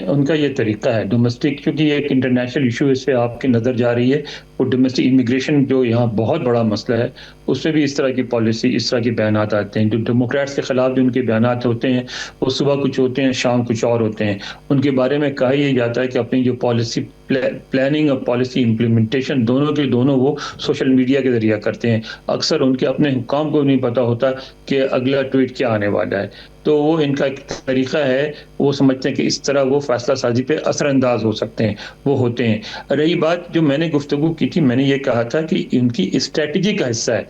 उनका ये तरीका है डोमेस्टिक, क्योंकि ये एक इंटरनेशनल इशू इस पे आपकी नज़र जा रही है, और डोमेस्टिक इमिग्रेशन जो यहाँ बहुत बड़ा मसला है, उससे भी इस तरह की पॉलिसी, इस तरह के बयान आते हैं। जो डेमोक्रेट्स के खिलाफ जो उनके बयान होते हैं वो सुबह कुछ होते हैं, शाम कुछ और होते हैं। उनके बारे में कहा यह जाता है कि अपनी जो पॉलिसी प्लानिंग और पॉलिसी इम्प्लीमेंटेशन दोनों के दोनों वो सोशल मीडिया के जरिए करते हैं। अक्सर उनके अपने हुक्काम को नहीं पता होता कि अगला ट्वीट क्या आने वाला है, तो वो इनका एक तरीका है, वो समझते हैं कि इस तरह वो फैसला साजी पे असरअंदाज हो सकते हैं, वो होते हैं। रही बात जो मैंने गुफ्तगू की थी, मैंने ये कहा था कि इनकी स्ट्रेटजी का हिस्सा है।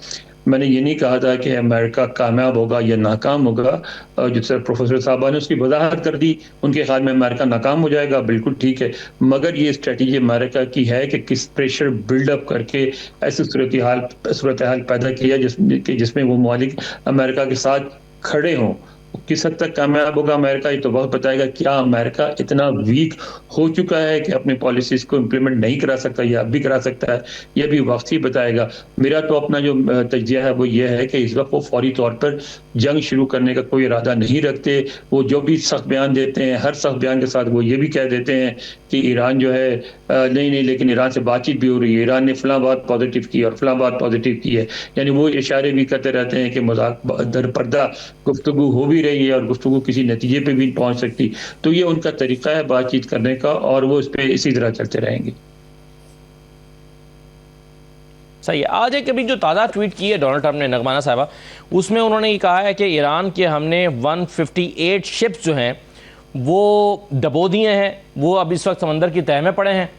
मैंने ये नहीं कहा था कि अमेरिका कामयाब होगा या नाकाम होगा। जिस तरह प्रोफेसर साहबा ने उसकी वजाहत कर दी, उनके ख्याल में अमेरिका नाकाम हो जाएगा, बिल्कुल ठीक है, मगर ये स्ट्रेटजी अमेरिका की है कि किस प्रेशर बिल्डअप करके ऐसी सूरत हाल पैदा किया जिसमें वो ममालिक अमेरिका के साथ खड़े हों। किस हद तक कामयाब होगा अमेरिका, ये तो वक्त बताएगा। क्या अमेरिका इतना वीक हो चुका है कि अपनी पॉलिसीज को इम्प्लीमेंट नहीं करा सकता या अब भी करा सकता है, यह भी वक्त ही बताएगा। मेरा तो अपना जो तज्जिया है वो ये है कि इस वक्त वो फौरी तौर पर जंग शुरू करने का कोई इरादा नहीं रखते। वो जो भी सख्त बयान देते हैं, हर सख्त बयान के साथ वो ये भी कह देते हैं कि ईरान जो है नहीं, लेकिन ईरान से बातचीत भी हो रही है, ईरान ने फलां बात पॉजिटिव की और फलां बात पॉजिटिव की है। यानी वो इशारे भी करते रहते हैं कि मजाक दर पर्दा गुफ्तगू हो भी रही है और गुफ्तगू किसी नतीजे पे भी पहुंच सकती। तो ये उनका तरीका है बातचीत करने का, और वो इस पे इसी तरह चलते रहेंगे। सही है। आज एक अभी जो ताज़ा ट्वीट की है डोनाल्ड ट्रंप ने, नगमाना साहबा, उसमें उन्होंने ये कहा है कि ईरान के हमने 158 शिप्स जो हैं वो डबो दिए हैं, वो अब इस वक्त समंदर की तह में पड़े हैं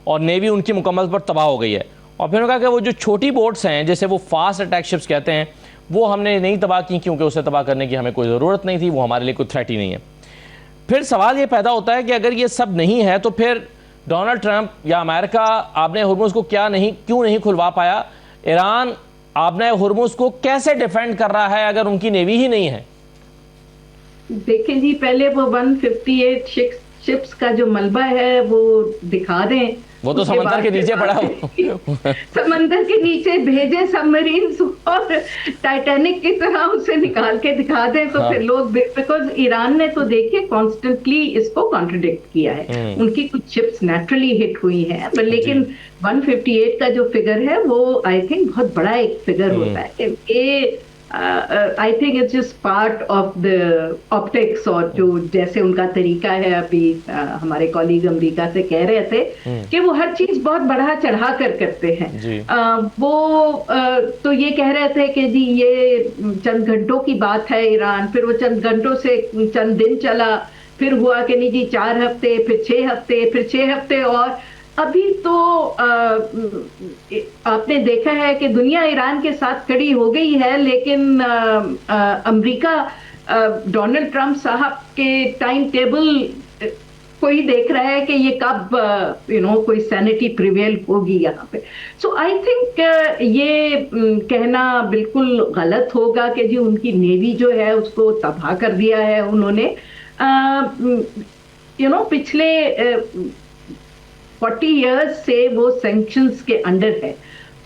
और नेवी उनकी मुकम्मल पर तबाह हो गई है। और फिर उन्होंने कहा कि वो जो छोटी बोट्स हैं, जैसे वो फास्ट अटैक शिप्स कहते हैं, वो हमने नहीं तबाह की क्योंकि उसे तबाह करने की हमें कोई ज़रूरत नहीं थी, वो हमारे लिए कोई थ्रेट ही नहीं है। फिर सवाल ये पैदा होता है कि अगर ये सब नहीं है तो फिर डोनाल्ड ट्रंप या अमेरिका आबने हुर्मुज़ को क्यों नहीं खुलवा पाया? ईरान आबने हुर्मुज़ को कैसे डिफेंड कर रहा है अगर उनकी नेवी ही नहीं है? देखिए जी, पहले वो 158 शिप्स का जो मलबा है वो दिखा दें। वो तो समंदर के नीचे पड़ा समंदर के नीचे भेजे सबमरीन्स और टाइटैनिक की तरह उसे निकाल के दिखा दें तो फिर लोग, बिकॉज ईरान ने तो देखिए कॉन्स्टेंटली इसको कॉन्ट्रडिक्ट किया है। उनकी कुछ शिप्स नेचुरली हिट हुई हैं, लेकिन 158 का जो फिगर है वो आई थिंक बहुत बड़ा एक फिगर होता है। ये आई think it's just part of the optics, और जो जैसे उनका तरीका है, अभी हमारे कॉलीग अमेरिका से कह रहे थे कि वो हर चीज बहुत बढ़ा चढ़ा कर करते हैं। तो ये कह रहे थे कि जी ये चंद घंटों की बात है ईरान, फिर वो चंद घंटों से चंद दिन चला, फिर हुआ कि नहीं जी 4 हफ्ते, फिर 6 हफ्ते, फिर 6 हफ्ते, और अभी तो आपने देखा है कि दुनिया ईरान के साथ खड़ी हो गई है, लेकिन अमेरिका डोनाल्ड ट्रंप साहब के टाइम टेबल को ही देख रहा है कि ये कब कोई सैनिटी प्रिवेल होगी यहाँ पे। सो आई थिंक ये कहना बिल्कुल गलत होगा कि जी उनकी नेवी जो है उसको तबाह कर दिया है उन्होंने। पिछले 40 इयर्स से वो सैंक्शंस के अंडर है,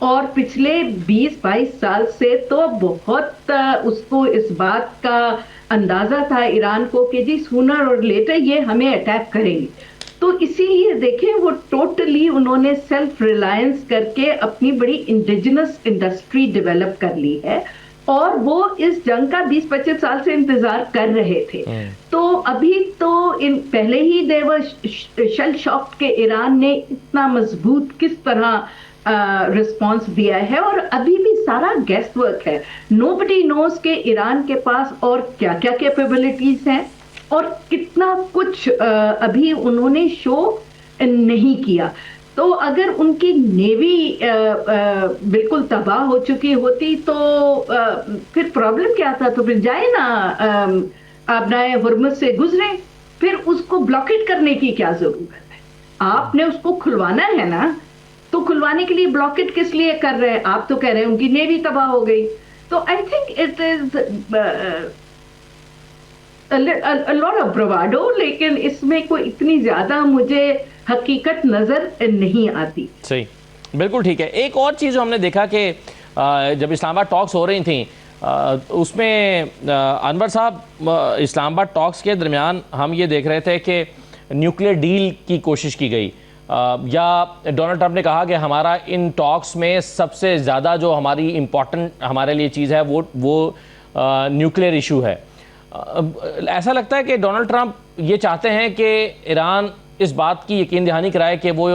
और पिछले 20-22 साल से तो बहुत उसको इस बात का अंदाजा था ईरान को कि जी सूनर और लेटर ये हमें अटैक करेंगे। तो इसीलिए देखें वो टोटली उन्होंने सेल्फ रिलायंस करके अपनी बड़ी इंडिजिनस इंडस्ट्री डेवलप कर ली है, और वो इस जंग का 20-25 साल से इंतजार कर रहे थे। तो अभी तो इन पहले ही देवर शेल शॉक्ड के ईरान ने इतना मजबूत किस तरह रिस्पॉन्स दिया है, और अभी भी सारा गेस्ट वर्क है। नोबडी नोज के ईरान के पास और क्या क्या कैपेबिलिटीज हैं और कितना कुछ अभी उन्होंने शो नहीं किया। तो अगर उनकी नेवी बिल्कुल तबाह हो चुकी होती तो फिर प्रॉब्लम क्या था? तो फिर जाए ना अपना हुर्मुज़ से गुजरे, फिर उसको ब्लॉकेट करने की क्या जरूरत है? आपने उसको खुलवाना है ना, तो खुलवाने के लिए ब्लॉकेट किस लिए कर रहे हैं? आप तो कह रहे हैं उनकी नेवी तबाह हो गई। तो आई think it is a lot of bravado, लेकिन इसमें कोई इतनी ज्यादा मुझे हकीकत नजर नहीं आती। सही, बिल्कुल ठीक है। एक और चीज़ जो हमने देखा कि जब इस्लामाबाद टॉक्स हो रही थी उसमें अनवर साहब, इस्लामाबाद टॉक्स के दरमियान हम ये देख रहे थे कि न्यूक्लियर डील की कोशिश की गई, या डोनाल्ड ट्रंप ने कहा कि हमारा इन टॉक्स में सबसे ज़्यादा जो हमारी इम्पॉर्टेंट हमारे लिए चीज़ है वो न्यूक्लियर इशू है। ऐसा लगता है कि डोनाल्ड ट्रंप ये चाहते हैं कि ईरान इस बात की यकीन दहानी कराए कि वो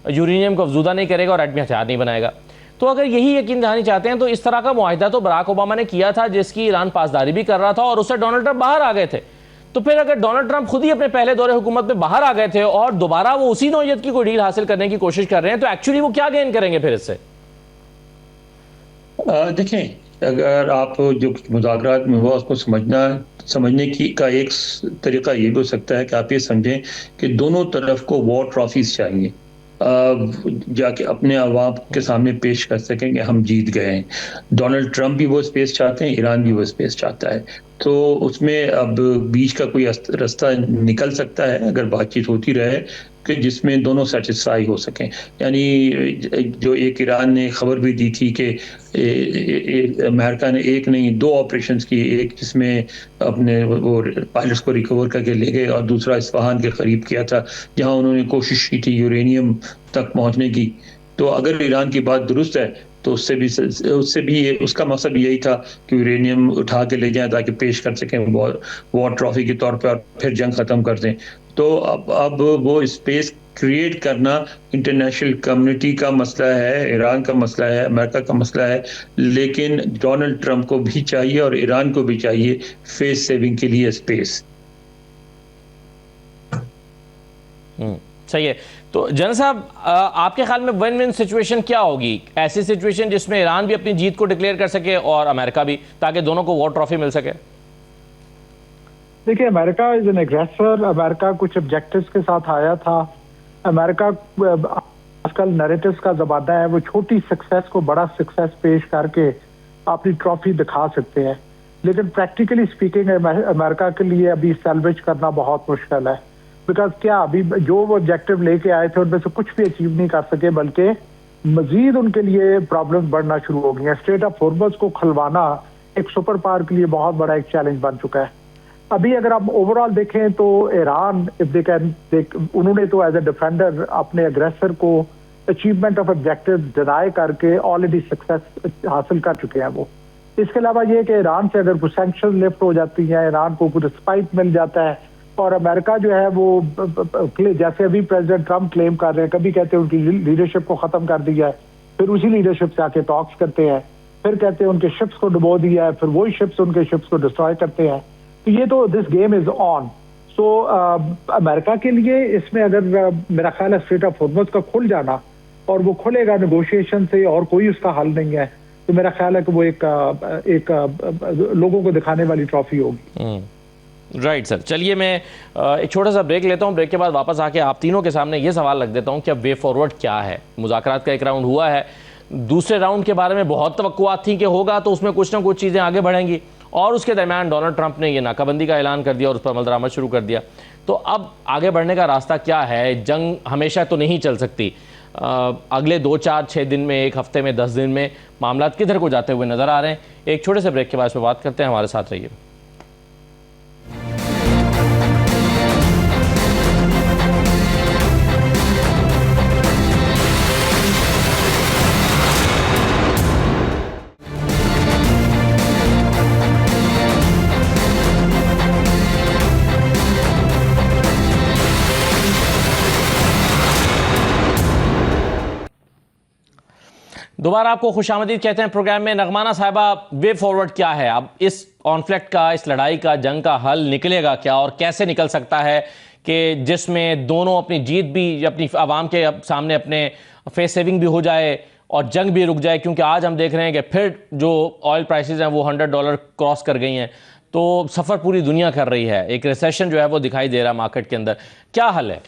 यूरेनियम को अफजूदा नहीं करेगा और एटमी हथियार नहीं बनाएगा। तो अगर यही यकीन दहानी चाहते हैं तो इस तरह का मुआहिदा तो बराक ओबामा ने किया था, जिसकी ईरान पासदारी भी कर रहा था, और उससे डोनाल्ड ट्रंप बाहर आ गए थे। तो फिर अगर डोनाल्ड ट्रंप खुद ही अपने पहले दौरे हुकूमत में बाहर आ गए थे और दोबारा वो उसी नौयत की कोई डील हासिल करने की कोशिश कर रहे हैं, तो एक्चुअली वो क्या गेन करेंगे फिर इससे? देखें, अगर आप जो मुज़ाकरात में हुआ उसको समझने की का एक तरीका ये भी हो सकता है कि आप ये समझें कि दोनों तरफ को वॉर ट्रॉफीज चाहिए, जाके अपने अवाम के सामने पेश कर सकें कि हम जीत गए हैं। डोनाल्ड ट्रंप भी वो स्पेस चाहते हैं, ईरान भी वो स्पेस चाहता है। तो उसमें अब बीच का कोई रास्ता निकल सकता है अगर बातचीत होती रहे कि जिसमें दोनों सेटिस्फाई हो सकें। यानी जो एक ईरान ने खबर भी दी थी कि अमेरिका ने एक नहीं 2 ऑपरेशंस की, एक जिसमें अपने वो पायलट्स को रिकवर करके ले गए और दूसरा इस्फहान के करीब किया था जहां उन्होंने कोशिश की थी यूरेनियम तक पहुंचने की। तो अगर ईरान की बात दुरुस्त है तो उससे भी उसका मकसद यही था कि यूरेनियम उठा के ले जाएं ताकि पेश कर सकें वॉर ट्रॉफी के तौर पर और फिर जंग खत्म कर दें। तो अब वो स्पेस क्रिएट करना इंटरनेशनल कम्युनिटी का मसला है, ईरान का मसला है, अमेरिका का मसला है, लेकिन डोनाल्ड ट्रंप को भी चाहिए और ईरान को भी चाहिए फेस सेविंग के लिए स्पेस। सही है। तो जनरल साहब, आपके ख्याल में विन विन सिचुएशन क्या होगी? ऐसी सिचुएशन जिसमें ईरान भी अपनी जीत को डिक्लेयर कर सके और अमेरिका भी, ताकि दोनों को वॉर ट्रॉफी मिल सके? देखिए, America is an aggressor. America कुछ ऑब्जेक्टिव्स के साथ आया था। अमेरिका आजकल नैरेटिव्स का ज़माना है, वो छोटी सक्सेस को बड़ा सक्सेस पेश करके अपनी ट्रॉफी दिखा सकते हैं, लेकिन प्रैक्टिकली स्पीकिंग अमेरिका के लिए अभी सैल्वेज करना बहुत मुश्किल है। बिकॉज क्या अभी जो वो ऑब्जेक्टिव लेके आए थे उनमें से कुछ भी अचीव नहीं कर सके, बल्कि मजीद उनके लिए प्रॉब्लम बढ़ना शुरू हो गई हैं। स्ट्रेट ऑफ हॉर्मुज़ को खुलवाना एक सुपर पावर के लिए बहुत बड़ा एक चैलेंज बन चुका है। अभी अगर आप ओवरऑल देखें तो ईरान उन्होंने तो एज ए डिफेंडर अपने अग्रेसर को अचीवमेंट ऑफ ऑब्जेक्टिव डिनाई करके ऑलरेडी सक्सेस हासिल कर चुके हैं वो। इसके अलावा ये कि ईरान से अगर कुछ सैंक्शन लिफ्ट हो जाती हैं, ईरान को कुछ रिस्पाइट मिल जाता है, और अमेरिका जो है वो जैसे अभी प्रेसिडेंट ट्रंप क्लेम कर रहे हैं, कभी कहते हैं उनकी लीडरशिप को खत्म कर दिया है, फिर उसी लीडरशिप से आके टॉक्स करते हैं, फिर कहते हैं उनके शिप्स को डुबो दिया है, फिर वही शिप्स उनके शिप्स को डिस्ट्रॉय करते हैं। तो ये तो this game is on. So America के लिए इसमें अगर मेरा ख्याल है स्ट्रेट ऑफ हॉर्मुज़ का खुल जाना, और वो खुलेगा नेगोशिएशन से और कोई उसका हल नहीं है, तो मेरा ख्याल है कि वो एक लोगों को दिखाने वाली ट्रॉफी होगी। राइट सर, चलिए मैं एक छोटा सा ब्रेक लेता हूँ। ब्रेक के बाद वापस आके आप तीनों के सामने ये सवाल रख देता हूँ कि अब वे फॉरवर्ड क्या है। मुज़ाकरात का एक राउंड हुआ है, दूसरे राउंड के बारे में बहुत तवक्कुआत थी कि होगा, तो उसमें कुछ ना कुछ चीज़ें आगे बढ़ेंगी, और उसके दरमियान डोनाल्ड ट्रंप ने ये नाकाबंदी का ऐलान कर दिया और उस पर अमल दरामद शुरू कर दिया। तो अब आगे बढ़ने का रास्ता क्या है? जंग हमेशा तो नहीं चल सकती। अगले 2, 4, 6 दिन में, एक हफ्ते में, 10 दिन में मामला किधर को जाते हुए नजर आ रहे हैं। एक छोटे से ब्रेक के बाद इस पर बात करते हैं, हमारे साथ रहिए। दोबारा आपको खुशामदीद कहते हैं प्रोग्राम में। नगमाना साहिबा, वे फॉरवर्ड क्या है अब इस कॉन्फ्लिक्ट का, इस लड़ाई का, जंग का हल निकलेगा क्या और कैसे निकल सकता है कि जिसमें दोनों अपनी जीत भी, अपनी आवाम के सामने अपने फेस सेविंग भी हो जाए और जंग भी रुक जाए? क्योंकि आज हम देख रहे हैं कि फिर जो ऑयल प्राइसेस हैं वो $100 क्रॉस कर गई हैं, तो सफ़र पूरी दुनिया कर रही है, एक रिसेशन जो है वो दिखाई दे रहा है मार्केट के अंदर। क्या हल है?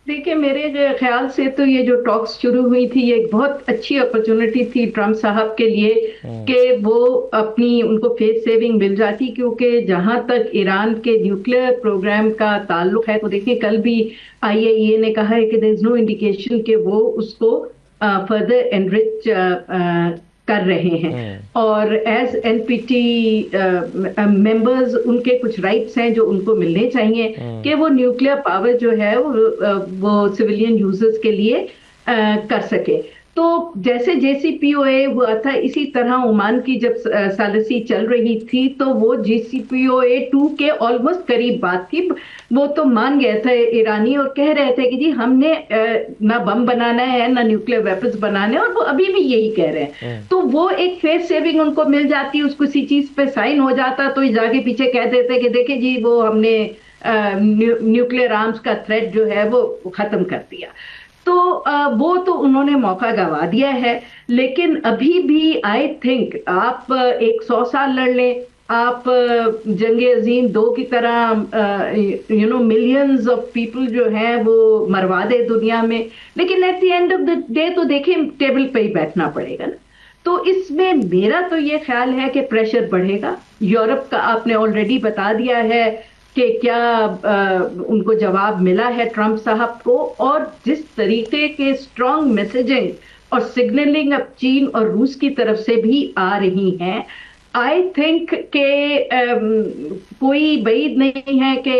देखिए, मेरे ख्याल से तो ये जो टॉक्स शुरू हुई थी, ये एक बहुत अच्छी अपॉर्चुनिटी थी ट्रम्प साहब के लिए कि वो उनको फेस सेविंग मिल जाती, क्योंकि जहां तक ईरान के न्यूक्लियर प्रोग्राम का ताल्लुक है, तो देखिए कल भी IAEA ने कहा है कि देयर इज नो इंडिकेशन कि वो उसको फर्दर एनरिच कर रहे हैं। और एज NPT मेंबर्स उनके कुछ राइट्स हैं जो उनको मिलने चाहिए कि वो न्यूक्लियर पावर जो है वो सिविलियन यूजर्स के लिए कर सके। तो जैसे JCPOA हुआ था, इसी तरह ओमान की जब सालिसी चल रही थी तो वो JCPOA 2 के ऑलमोस्ट करीब बात थी। वो तो मान गए थे ईरानी और कह रहे थे कि जी हमने ना बम बनाना है ना न्यूक्लियर वेपन्स बनाने, और वो अभी भी यही कह रहे हैं। तो वो एक फेस सेविंग उनको मिल जाती, उसको किसी चीज पे साइन हो जाता तो ये जाके पीछे कह देते कि देखिए जी वो हमने न्यूक्लियर आर्म्स का थ्रेट जो है वो खत्म कर दिया। तो वो तो उन्होंने मौका गवा दिया है। लेकिन अभी भी आई थिंक आप 100 साल लड़ लें, आप जंग अजीम 2 की तरह मिलियंस ऑफ पीपल जो हैं वो मरवा दे दुनिया में, लेकिन at the end of the day तो देखिए टेबल पे ही बैठना पड़ेगा ना। तो इसमें मेरा तो ये ख्याल है कि प्रेशर बढ़ेगा। यूरोप का आपने ऑलरेडी बता दिया है कि क्या उनको जवाब मिला है ट्रंप साहब को, और जिस तरीके के स्ट्रॉन्ग मैसेजिंग और सिग्नलिंग अब चीन और रूस की तरफ से भी आ रही हैं, आई थिंक के कोई बईद नहीं है कि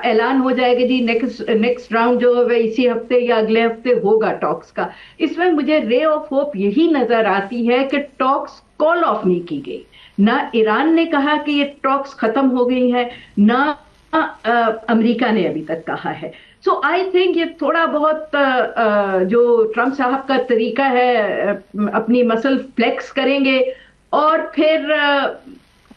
ऐलान हो जाएगा जी नेक्स्ट राउंड जो है इसी हफ्ते या अगले हफ्ते होगा टॉक्स का। इसमें मुझे रे ऑफ होप यही नजर आती है कि टॉक्स कॉल ऑफ नहीं की गई। ना ईरान ने कहा कि ये टॉक्स खत्म हो गई है, ना अमेरिका ने अभी तक कहा है। सो आई थिंक ये थोड़ा बहुत जो ट्रंप साहब का तरीका है, अपनी मसल फ्लेक्स करेंगे और फिर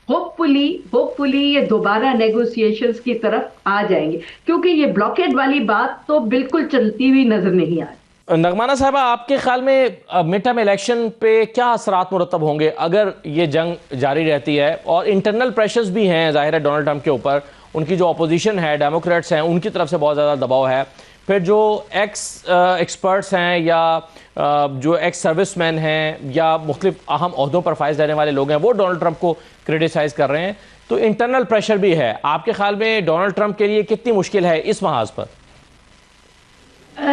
होपफुली ये दोबारा नेगोशिएशंस की तरफ आ जाएंगे, क्योंकि ये ब्लॉकेड वाली बात तो बिल्कुल चलती हुई नजर नहीं आ रही। नगमाना साहबा, आपके ख्याल में मिड टर्म इलेक्शन पे क्या असरात मुरतब होंगे अगर ये जंग जारी रहती है? और इंटरनल प्रेशर्स भी हैं जाहिर है डोनाल्ड ट्रंप के ऊपर, उनकी जो अपोजिशन है, डेमोक्रेट्स हैं, उनकी तरफ से बहुत ज़्यादा दबाव है। फिर जो एक्सपर्ट्स हैं या जो एक्स सर्विसमैन हैं या मुख्तलिफ अहम ओहदों पर फाइज देने वाले लोग हैं, वो डोनाल्ड ट्रंप को क्रिटिसाइज़ कर रहे हैं। तो इंटरनल प्रेशर भी है। आपके ख्याल में डोनाल्ड ट्रंप के लिए कितनी मुश्किल है इस महाज पर?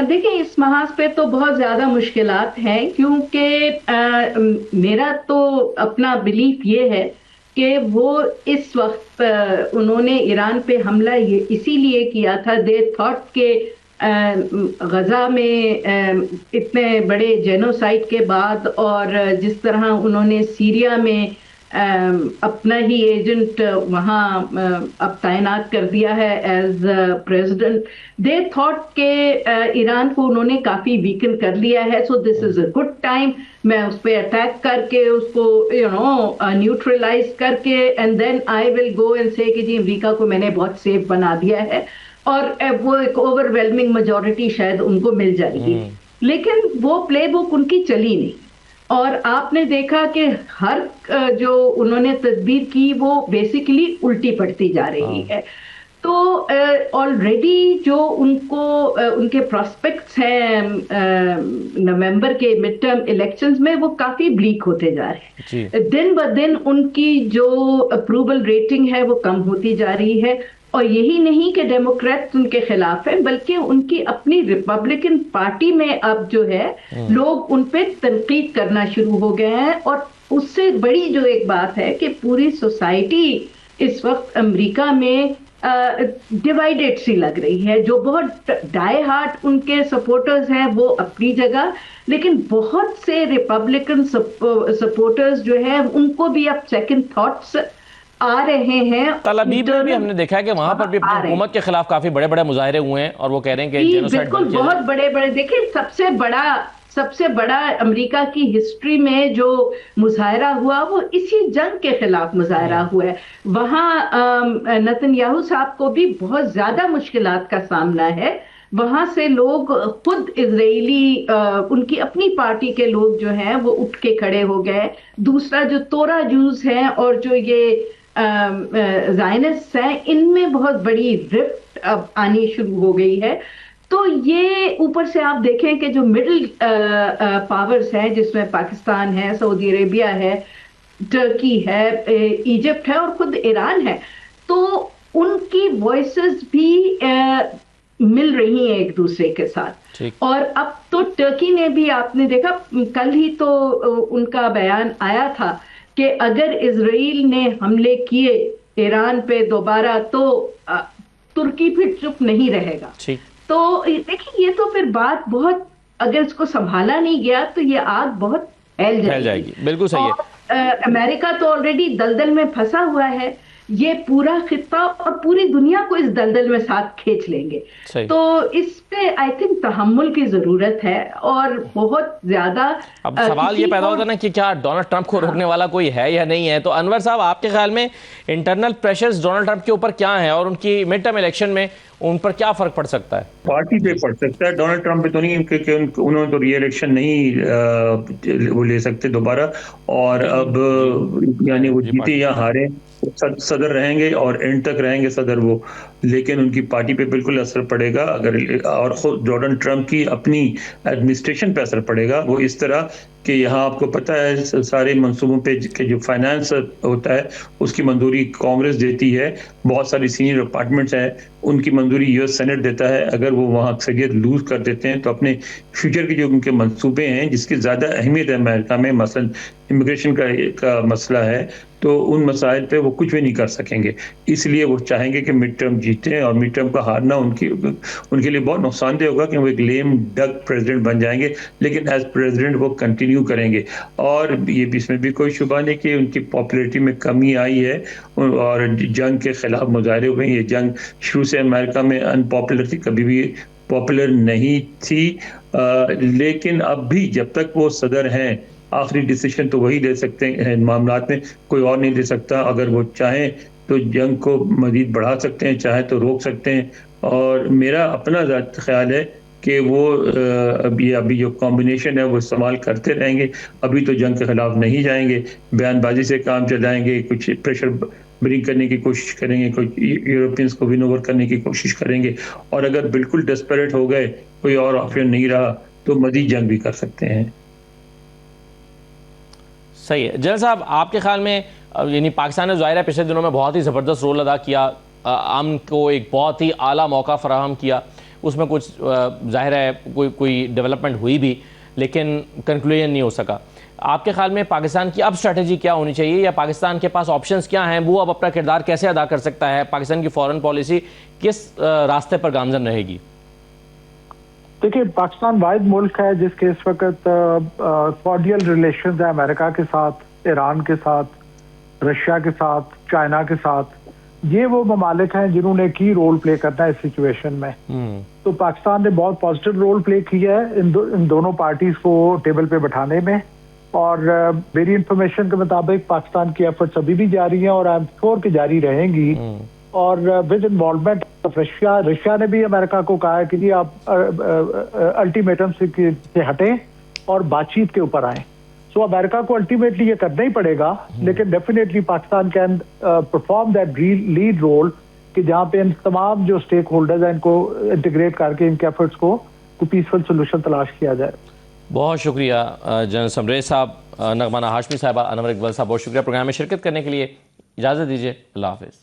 देखिए, इस महाज पे तो बहुत ज्यादा मुश्किलात हैं, क्योंकि मेरा तो अपना बिलीफ ये है कि वो इस वक्त उन्होंने ईरान पे हमला ये इसीलिए किया था, दे थॉट के गजा में इतने बड़े जेनोसाइड के बाद और जिस तरह उन्होंने सीरिया में अपना ही एजेंट वहाँ अब तैनात कर दिया है एज प्रेसिडेंट, दे थॉट के ईरान को उन्होंने काफी वीकन कर लिया है। So this is a good time, मैं उस पर अटैक करके उसको न्यूट्रलाइज करके and then I will go and say कि जी अमेरिका को मैंने बहुत सेफ बना दिया है, और वो एक ओवरवेलमिंग मेजॉरिटी शायद उनको मिल जाएगी। लेकिन वो प्लेबुक उनकी चली नहीं, और आपने देखा कि हर जो उन्होंने तदबीर की वो बेसिकली उल्टी पड़ती जा रही है। तो ऑलरेडी जो उनके प्रोस्पेक्ट्स हैं नवंबर के मिड टर्म इलेक्शंस में, वो काफी ब्लीक होते जा रहे हैं। दिन ब दिन उनकी जो अप्रूवल रेटिंग है वो कम होती जा रही है। और यही नहीं कि डेमोक्रेट उनके खिलाफ है, बल्कि उनकी अपनी रिपब्लिकन पार्टी में अब जो है लोग उन पे तनकीद करना शुरू हो गए हैं। और उससे बड़ी जो एक बात है कि पूरी सोसाइटी इस वक्त अमेरिका में डिवाइडेड सी लग रही है। जो बहुत डाई हार्ट उनके सपोर्टर्स हैं वो अपनी जगह, लेकिन बहुत से रिपब्लिकन सपोर्टर्स जो है उनको भी अब सेकंड थॉट्स आ रहे हैं। तल अबीब में भी हमने देखा है कि वहां पर भी अपनी हुकूमत के खिलाफ काफी बड़े बड़े मुजाहरे हुए हैं और वो कह रहे हैं कि बिल्कुल बहुत बड़े बड़े। देखिए सबसे बड़ा अमेरिका की हिस्ट्री में जो मुजाहरा हुआ वो इसी जंग के खिलाफ मुजाहरा हुआ है। वहां नेतन्याहू साहब को भी बहुत ज्यादा मुश्किलात का सामना है। वहां से लोग खुद इजरायली उनकी अपनी पार्टी के लोग जो हैं वो उठ के खड़े हो गए। दूसरा जो तोरा जूस हैं और जो ये ज़ायनिस्ट हैं, इनमें बहुत बड़ी रिफ्ट अब आनी शुरू हो गई है। तो ये ऊपर से आप देखें कि जो मिडिल पावर्स हैं, जिसमें पाकिस्तान है, सऊदी अरेबिया है, टर्की है, इजिप्ट है और खुद ईरान है, तो उनकी वॉइसेस भी मिल रही हैं एक दूसरे के साथ। और अब तो टर्की ने भी, आपने देखा कल ही तो उनका बयान आया था कि अगर इजराइल ने हमले किए ईरान पे दोबारा तो तुर्की फिर चुप नहीं रहेगा। तो देखिए ये तो फिर बात बहुत, अगर इसको संभाला नहीं गया तो ये आग बहुत फैल जाएगी। बिल्कुल सही है। अमेरिका तो ऑलरेडी दलदल में फंसा हुआ है, ये पूरा खित्ता और पूरी दुनिया को इस दलदल में साथ खींच लेंगे। तो इस पे आई थिंक तहम्मुल की जरूरत है और बहुत ज्यादा। अब सवाल ये पैदा होता है ना कि क्या डोनाल्ड ट्रंप को रोकने वाला कोई है या नहीं है। तो अनवर साहब, आपके ख्याल में इंटरनल प्रेशर्स डोनाल्ड ट्रंप के ऊपर क्या हैं और उनकी मिड टर्म इलेक्शन में उन पर क्या फर्क पड़ सकता है? पार्टी पे पड़ सकता है, डोनाल्ड ट्रंप पे तो नहीं, क्योंकि उन्होंने तो री इलेक्शन नहीं वो ले सकते दोबारा। और अब यानी वो जीते या हारे सदर रहेंगे और एंड तक रहेंगे सदर वो, लेकिन उनकी पार्टी पे बिल्कुल असर पड़ेगा। अगर और खुद डोनाल्ड ट्रंप की अपनी एडमिनिस्ट्रेशन पे असर पड़ेगा। वो इस तरह कि यहाँ आपको पता है सारे मंसूबों पे के जो फाइनेंस होता है उसकी मंजूरी कांग्रेस देती है, बहुत सारी सीनियर डिपार्टमेंट्स हैं उनकी मंजूरी यूएस सेनेट देता है। अगर वो वहाँ अक्सरियत लूज कर देते हैं तो अपने फ्यूचर के जो उनके मंसूबे हैं जिसकी ज़्यादा अहमियत है अमेरिका में, मसलन इमिग्रेशन का मसला है, तो उन मसाइल पे वो कुछ भी नहीं कर सकेंगे। इसलिए वो चाहेंगे कि मिड टर्म जीतें और मिड टर्म का हारना उनके लिए बहुत नुकसानदेह होगा कि वो एक लेम डक प्रेसिडेंट बन जाएंगे, लेकिन एज प्रेसिडेंट वो कंटिन्यू करेंगे। और ये इसमें भी कोई शुबा नहीं कि उनकी पॉपुलैरिटी में कमी आई है और जंग के खिलाफ मुजाहरे हुए। ये जंग शुरू से अमेरिका में अनपॉपुलर थी, कभी भी पॉपुलर नहीं थी, लेकिन अब भी जब तक वो सदर हैं आखिरी डिसीजन तो वही ले सकते हैं मामलात में, कोई और नहीं ले सकता। अगर वो चाहें तो जंग को मजीद बढ़ा सकते हैं, चाहे तो रोक सकते हैं। और मेरा अपना ख्याल है कि वो अभी जो कॉम्बिनेशन है वो इस्तेमाल करते रहेंगे। अभी तो जंग के खिलाफ नहीं जाएंगे, बयानबाजी से काम चलाएंगे, कुछ प्रेशर ब्रिंग करने की कोशिश करेंगे, कुछ यूरोपियंस को विन ओवर करने की कोशिश करेंगे। और अगर बिल्कुल डेस्परेट हो गए, कोई और ऑप्शन नहीं रहा, तो मजीद जंग भी कर सकते हैं। सही है। जनरल साहब, आपके ख्याल में यानी पाकिस्तान ने ज़ाहिर है पिछले दिनों में बहुत ही ज़बरदस्त रोल अदा किया, आम को एक बहुत ही आला मौका फराहम किया, उसमें कुछ ज़ाहिर है कोई डेवलपमेंट हुई भी, लेकिन कंक्लूजन नहीं हो सका। आपके ख्याल में पाकिस्तान की अब स्ट्रेटजी क्या होनी चाहिए, या पाकिस्तान के पास ऑप्शंस क्या हैं, वो अब अपना किरदार कैसे अदा कर सकता है, पाकिस्तान की फॉरेन पॉलिसी किस रास्ते पर गामजन रहेगी? देखिए, पाकिस्तान वाहिद मुल्क है जिसके इस वक्त कॉर्डियल रिलेशंस है अमेरिका के साथ, ईरान के साथ, रशिया के साथ, चाइना के साथ। ये वो ममालिक हैं जिन्होंने की रोल प्ले करना है इस सिचुएशन में। तो पाकिस्तान ने बहुत पॉजिटिव रोल प्ले किया है इन दोनों पार्टीज को टेबल पे बैठाने में। और मेरी इंफॉर्मेशन के मुताबिक पाकिस्तान की एफर्ट्स अभी भी जारी हैं और आई एम श्योर कि जारी रहेंगी। और विद इन्वॉल्वमेंट ऑफ रशिया ने भी अमेरिका को कहा है कि जी आप अल्टीमेटम से हटें और बातचीत के ऊपर आए। सो अमेरिका को अल्टीमेटली ये करना ही पड़ेगा, लेकिन definitely Pakistan can perform that lead role कि जहाँ पे इन तमाम जो स्टेक होल्डर्स हैं इनको इंटीग्रेट करके इनके एफर्ट्स को पीसफुल सोल्यूशन तलाश किया जाए। बहुत शुक्रिया जनरल समरेज साहब, नगमाना हाशमी साहबा, अनवर इकबाल साहब, बहुत शुक्रिया प्रोग्राम में शिरकत करने के लिए। इजाज़त दीजिए, अल्लाह हाफ़िज़।